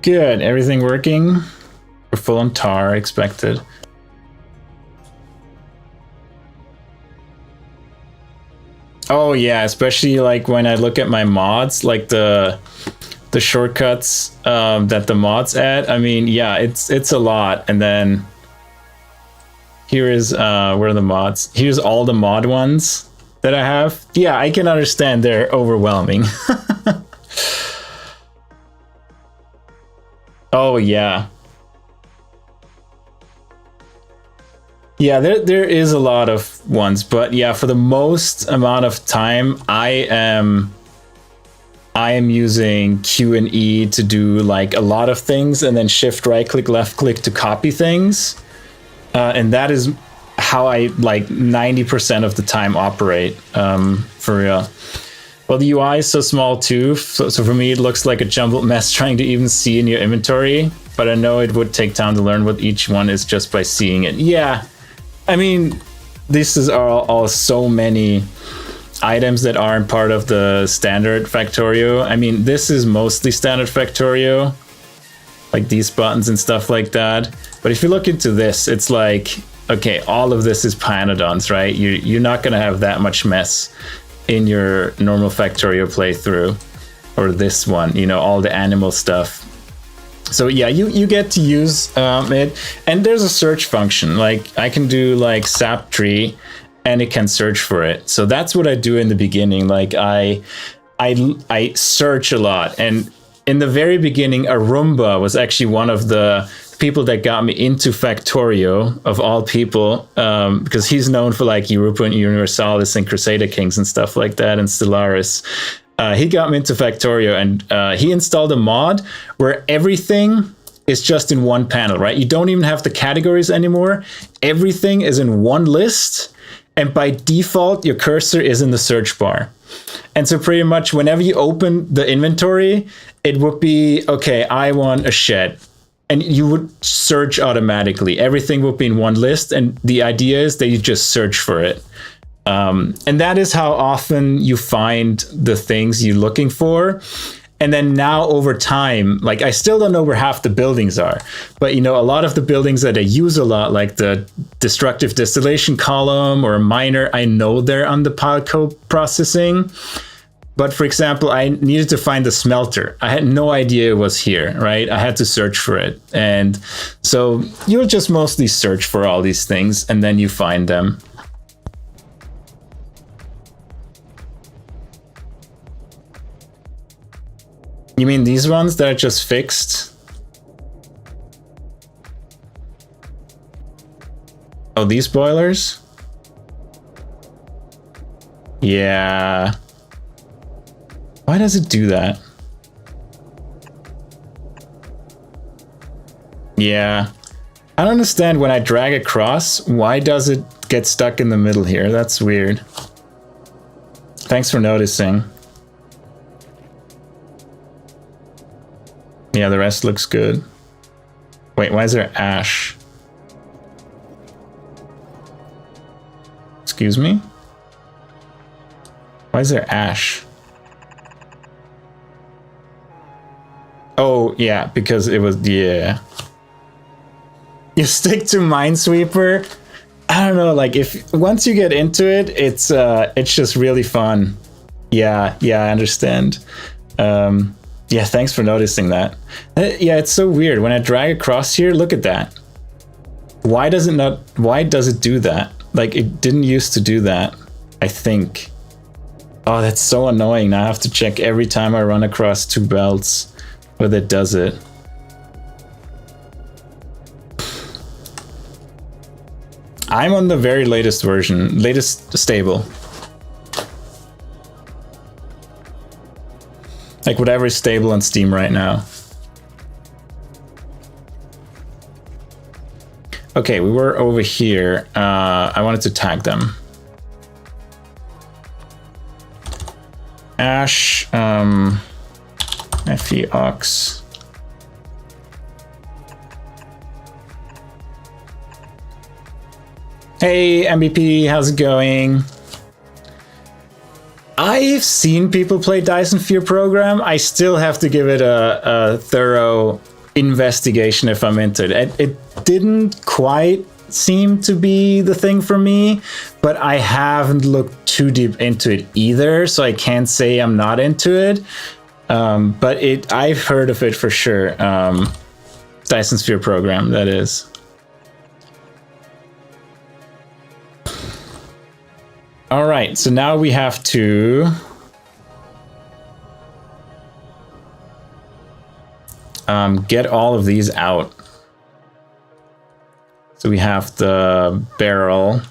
Good, everything working. We're full on tar, expected. Oh yeah, especially like when I look at my mods, like the shortcuts that the mods add. I mean, yeah, it's a lot. And then here is where are the mods? Here's all the mod ones that I have. Yeah, I can understand they're overwhelming. Oh yeah. Yeah, there is a lot of ones, but yeah, for the most amount of time, I am using Q and E to do like a lot of things, and then shift right click, left click to copy things. And that is how I like 90% of the time operate, for real. Well, the UI is so small too, so for me it looks like a jumbled mess trying to even see in your inventory, but I know it would take time to learn what each one is just by seeing it. Yeah. I mean, this is all so many items that aren't part of the standard Factorio. I mean, this is mostly standard Factorio, like these buttons and stuff like that. But if you look into this, it's like, okay, all of this is Pyanodons, right? You're not gonna have that much mess in your normal Factorio playthrough, or this one, you know, all the animal stuff. So yeah, you get to use it, and there's a search function. Like I can do like sap tree, and it can search for it. So that's what I do in the beginning. Like I search a lot, and in the very beginning, Arumba was actually one of the people that got me into Factorio, of all people, because he's known for like Europa and Universalis and Crusader Kings and stuff like that, and Stellaris. He got me into Factorio, and he installed a mod where everything is just in one panel, right? You don't even have the categories anymore. Everything is in one list. And by default, your cursor is in the search bar. And so pretty much whenever you open the inventory, it would be, okay, I want a shed. And you would search automatically. Everything would be in one list. And the idea is that you just search for it. And that is how often you find the things you're looking for. And then now over time, like I still don't know where half the buildings are, but you know, a lot of the buildings that I use a lot, like the destructive distillation column or a miner, I know they're on the pile code processing. But for example, I needed to find the smelter. I had no idea it was here, right? I had to search for it. And so you'll just mostly search for all these things and then you find them. You mean these ones that are just fixed? Oh, these boilers? Yeah. Why does it do that? Yeah. I don't understand when I drag across, why does it get stuck in the middle here? That's weird. Thanks for noticing. Yeah, the rest looks good. Wait, why is there ash? Excuse me? Why is there ash? Oh, yeah, because it was, yeah. You stick to Minesweeper. I don't know, like if once you get into it, it's just really fun. Yeah, I understand. Yeah, thanks for noticing that. Yeah, it's so weird. When I drag across here, look at that. Why does it do that? Like, it didn't used to do that, I think. Oh, that's so annoying. Now I have to check every time I run across two belts whether it does it. I'm on the very latest version, latest stable. Like whatever is stable on Steam right now. Okay, we were over here. I wanted to tag them. Ash, FE Ox. Hey MVP, how's it going? I've seen people play Dyson Sphere Program. I still have to give it a thorough investigation if I'm into it. It didn't quite seem to be the thing for me, but I haven't looked too deep into it either, so I can't say I'm not into it. But I've heard of it for sure. Dyson Sphere Program, that is. All right, so now we have to get all of these out. So we have the barrel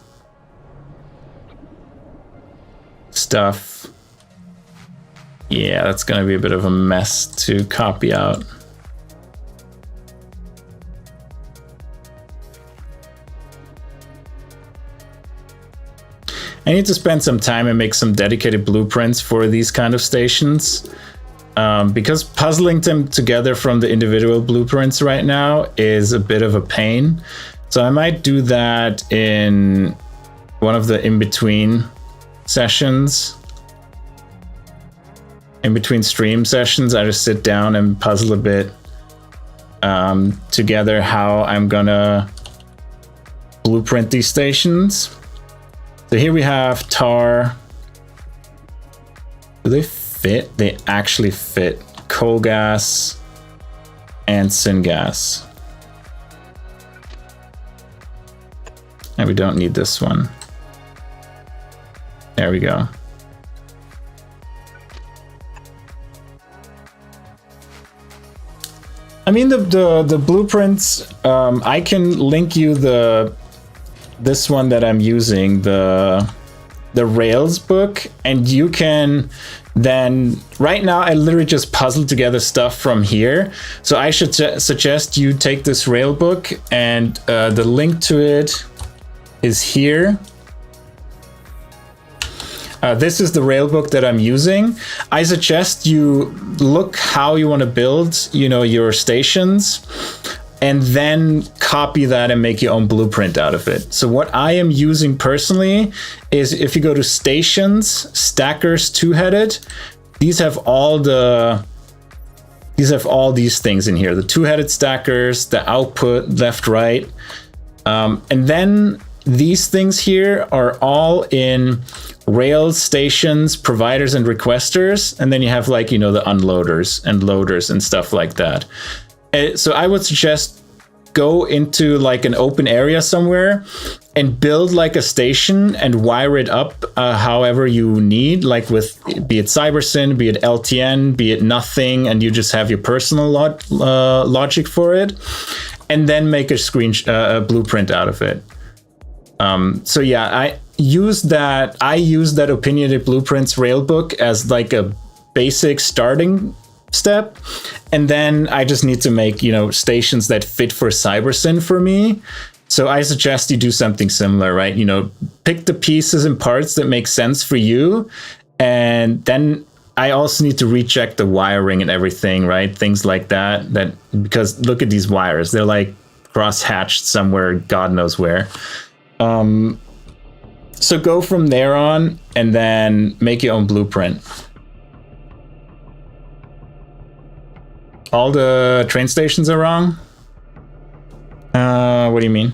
stuff. Yeah, that's gonna be a bit of a mess to copy out. I need to spend some time and make some dedicated blueprints for these kind of stations. Because puzzling them together from the individual blueprints right now is a bit of a pain. So I might do that in one of the in-between sessions. In between stream sessions, I just sit down and puzzle a bit together how I'm gonna blueprint these stations. So here we have tar. Do they fit? They actually fit. Coal gas and syngas. And we don't need this one. There we go. I mean the blueprints, I can link you this one that I'm using, the the Rails book, and you can then, right now I literally just puzzle together stuff from here. So I should suggest you take this Rail book, and the link to it is here. This is the Railbook that I'm using. I suggest you look how you want to build, you know, your stations, and then copy that and make your own blueprint out of it. So what I am using personally is, if you go to stations, stackers, two-headed, these have all these things in here. The two-headed stackers, the output, left, right. And then these things here are all in Rails, stations, providers, and requesters. And then you have, like, you know, the unloaders and loaders and stuff like that. So I would suggest go into like an open area somewhere and build like a station and wire it up however you need, like with, be it Cybersyn, be it LTN, be it nothing, and you just have your personal logic for it, and then make a blueprint out of it. So yeah, I use that Opinionated Blueprints Railbook as like a basic starting step, and then I just need to make, you know, stations that fit for Cybersyn for me. So I suggest you do something similar, right? You know, pick the pieces and parts that make sense for you, and then I also need to recheck the wiring and everything, right? Things like that, because look at these wires, they're like cross-hatched somewhere, God knows where. So go from there on and then make your own blueprint. All the train stations are wrong? What do you mean?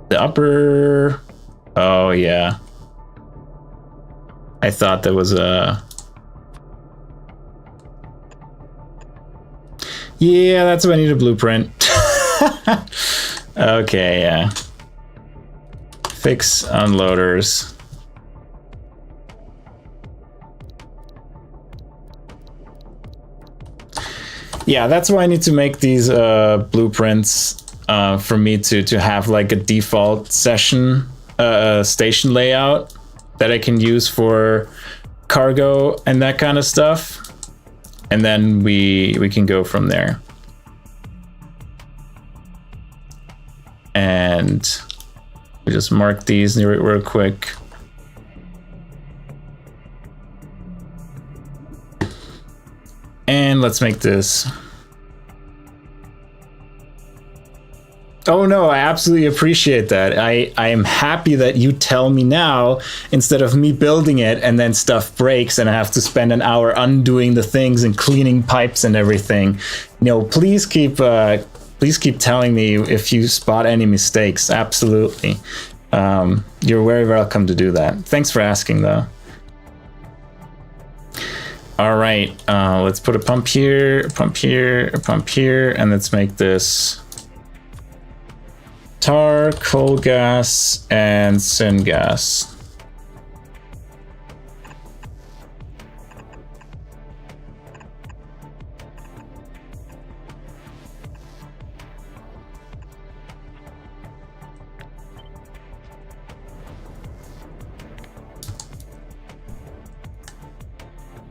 The upper... Oh, yeah. I thought there was a... Yeah, that's what I need a blueprint. Okay, yeah. Fix unloaders. Yeah, that's why I need to make these blueprints for me to have like a default session station layout that I can use for cargo and that kind of stuff, and then we can go from there. And we just mark these real quick. And let's make this. Oh no, I absolutely appreciate that. I am happy that you tell me now, instead of me building it and then stuff breaks and I have to spend an hour undoing the things and cleaning pipes and everything. You know, please keep telling me if you spot any mistakes. Absolutely. You're very welcome to do that. Thanks for asking though. All right, let's put a pump here, a pump here, a pump here, and let's make this tar, coal gas, and syngas.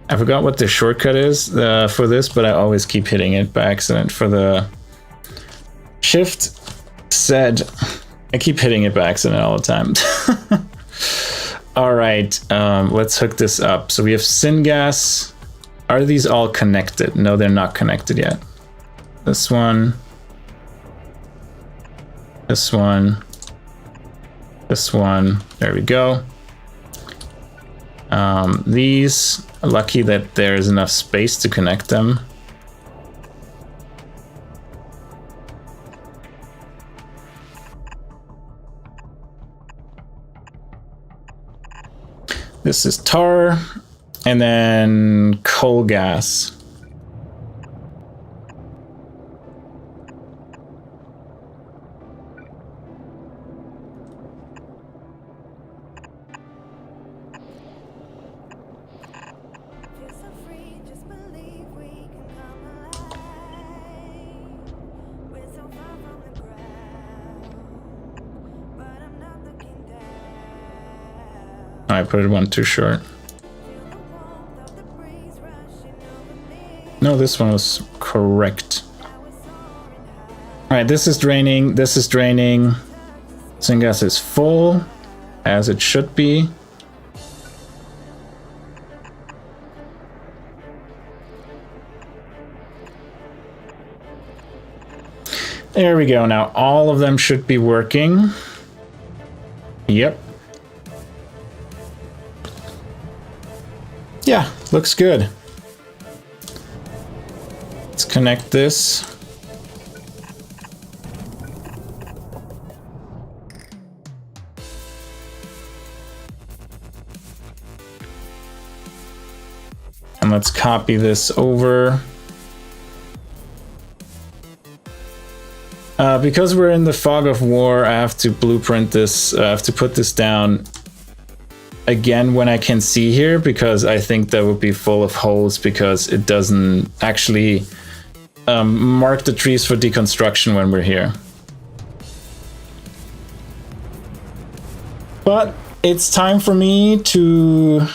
I forgot what the shortcut is for this, but I always keep hitting it by accident. For the shift said, I keep hitting it by accident all the time. All right, let's hook this up. So we have syngas. Are these all connected? No, they're not connected yet. This one, this one, this one. There we go. These, lucky that there's enough space to connect them. This is tar, and then coal gas. I put it one too short. No, this one was correct. All right, this is draining. This is draining. Syngas is full, as it should be. There we go. Now all of them should be working. Yep. Yeah, looks good. Let's connect this. And let's copy this over. Because we're in the fog of war, I have to blueprint this, I have to put this down again when I can see here, because I think that would be full of holes because it doesn't actually mark the trees for deconstruction when we're here. But it's time for me to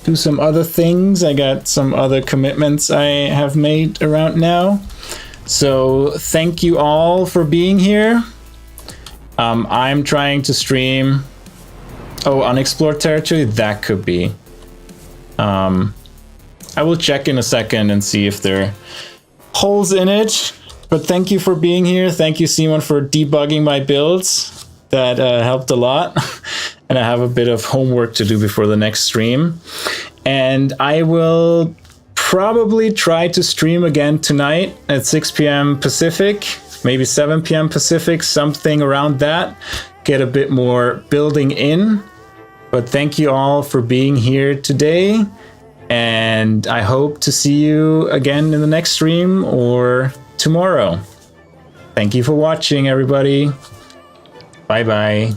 do some other things. I got some other commitments I have made around now. So thank you all for being here. I'm trying to stream. Oh, unexplored territory? That could be. I will check in a second and see if there are holes in it. But thank you for being here. Thank you, Simon, for debugging my builds. That helped a lot. And I have a bit of homework to do before the next stream. And I will probably try to stream again tonight at 6 p.m. Pacific, maybe 7 p.m. Pacific, something around that. Get a bit more building in. But thank you all for being here today. And I hope to see you again in the next stream or tomorrow. Thank you for watching, everybody. Bye-bye.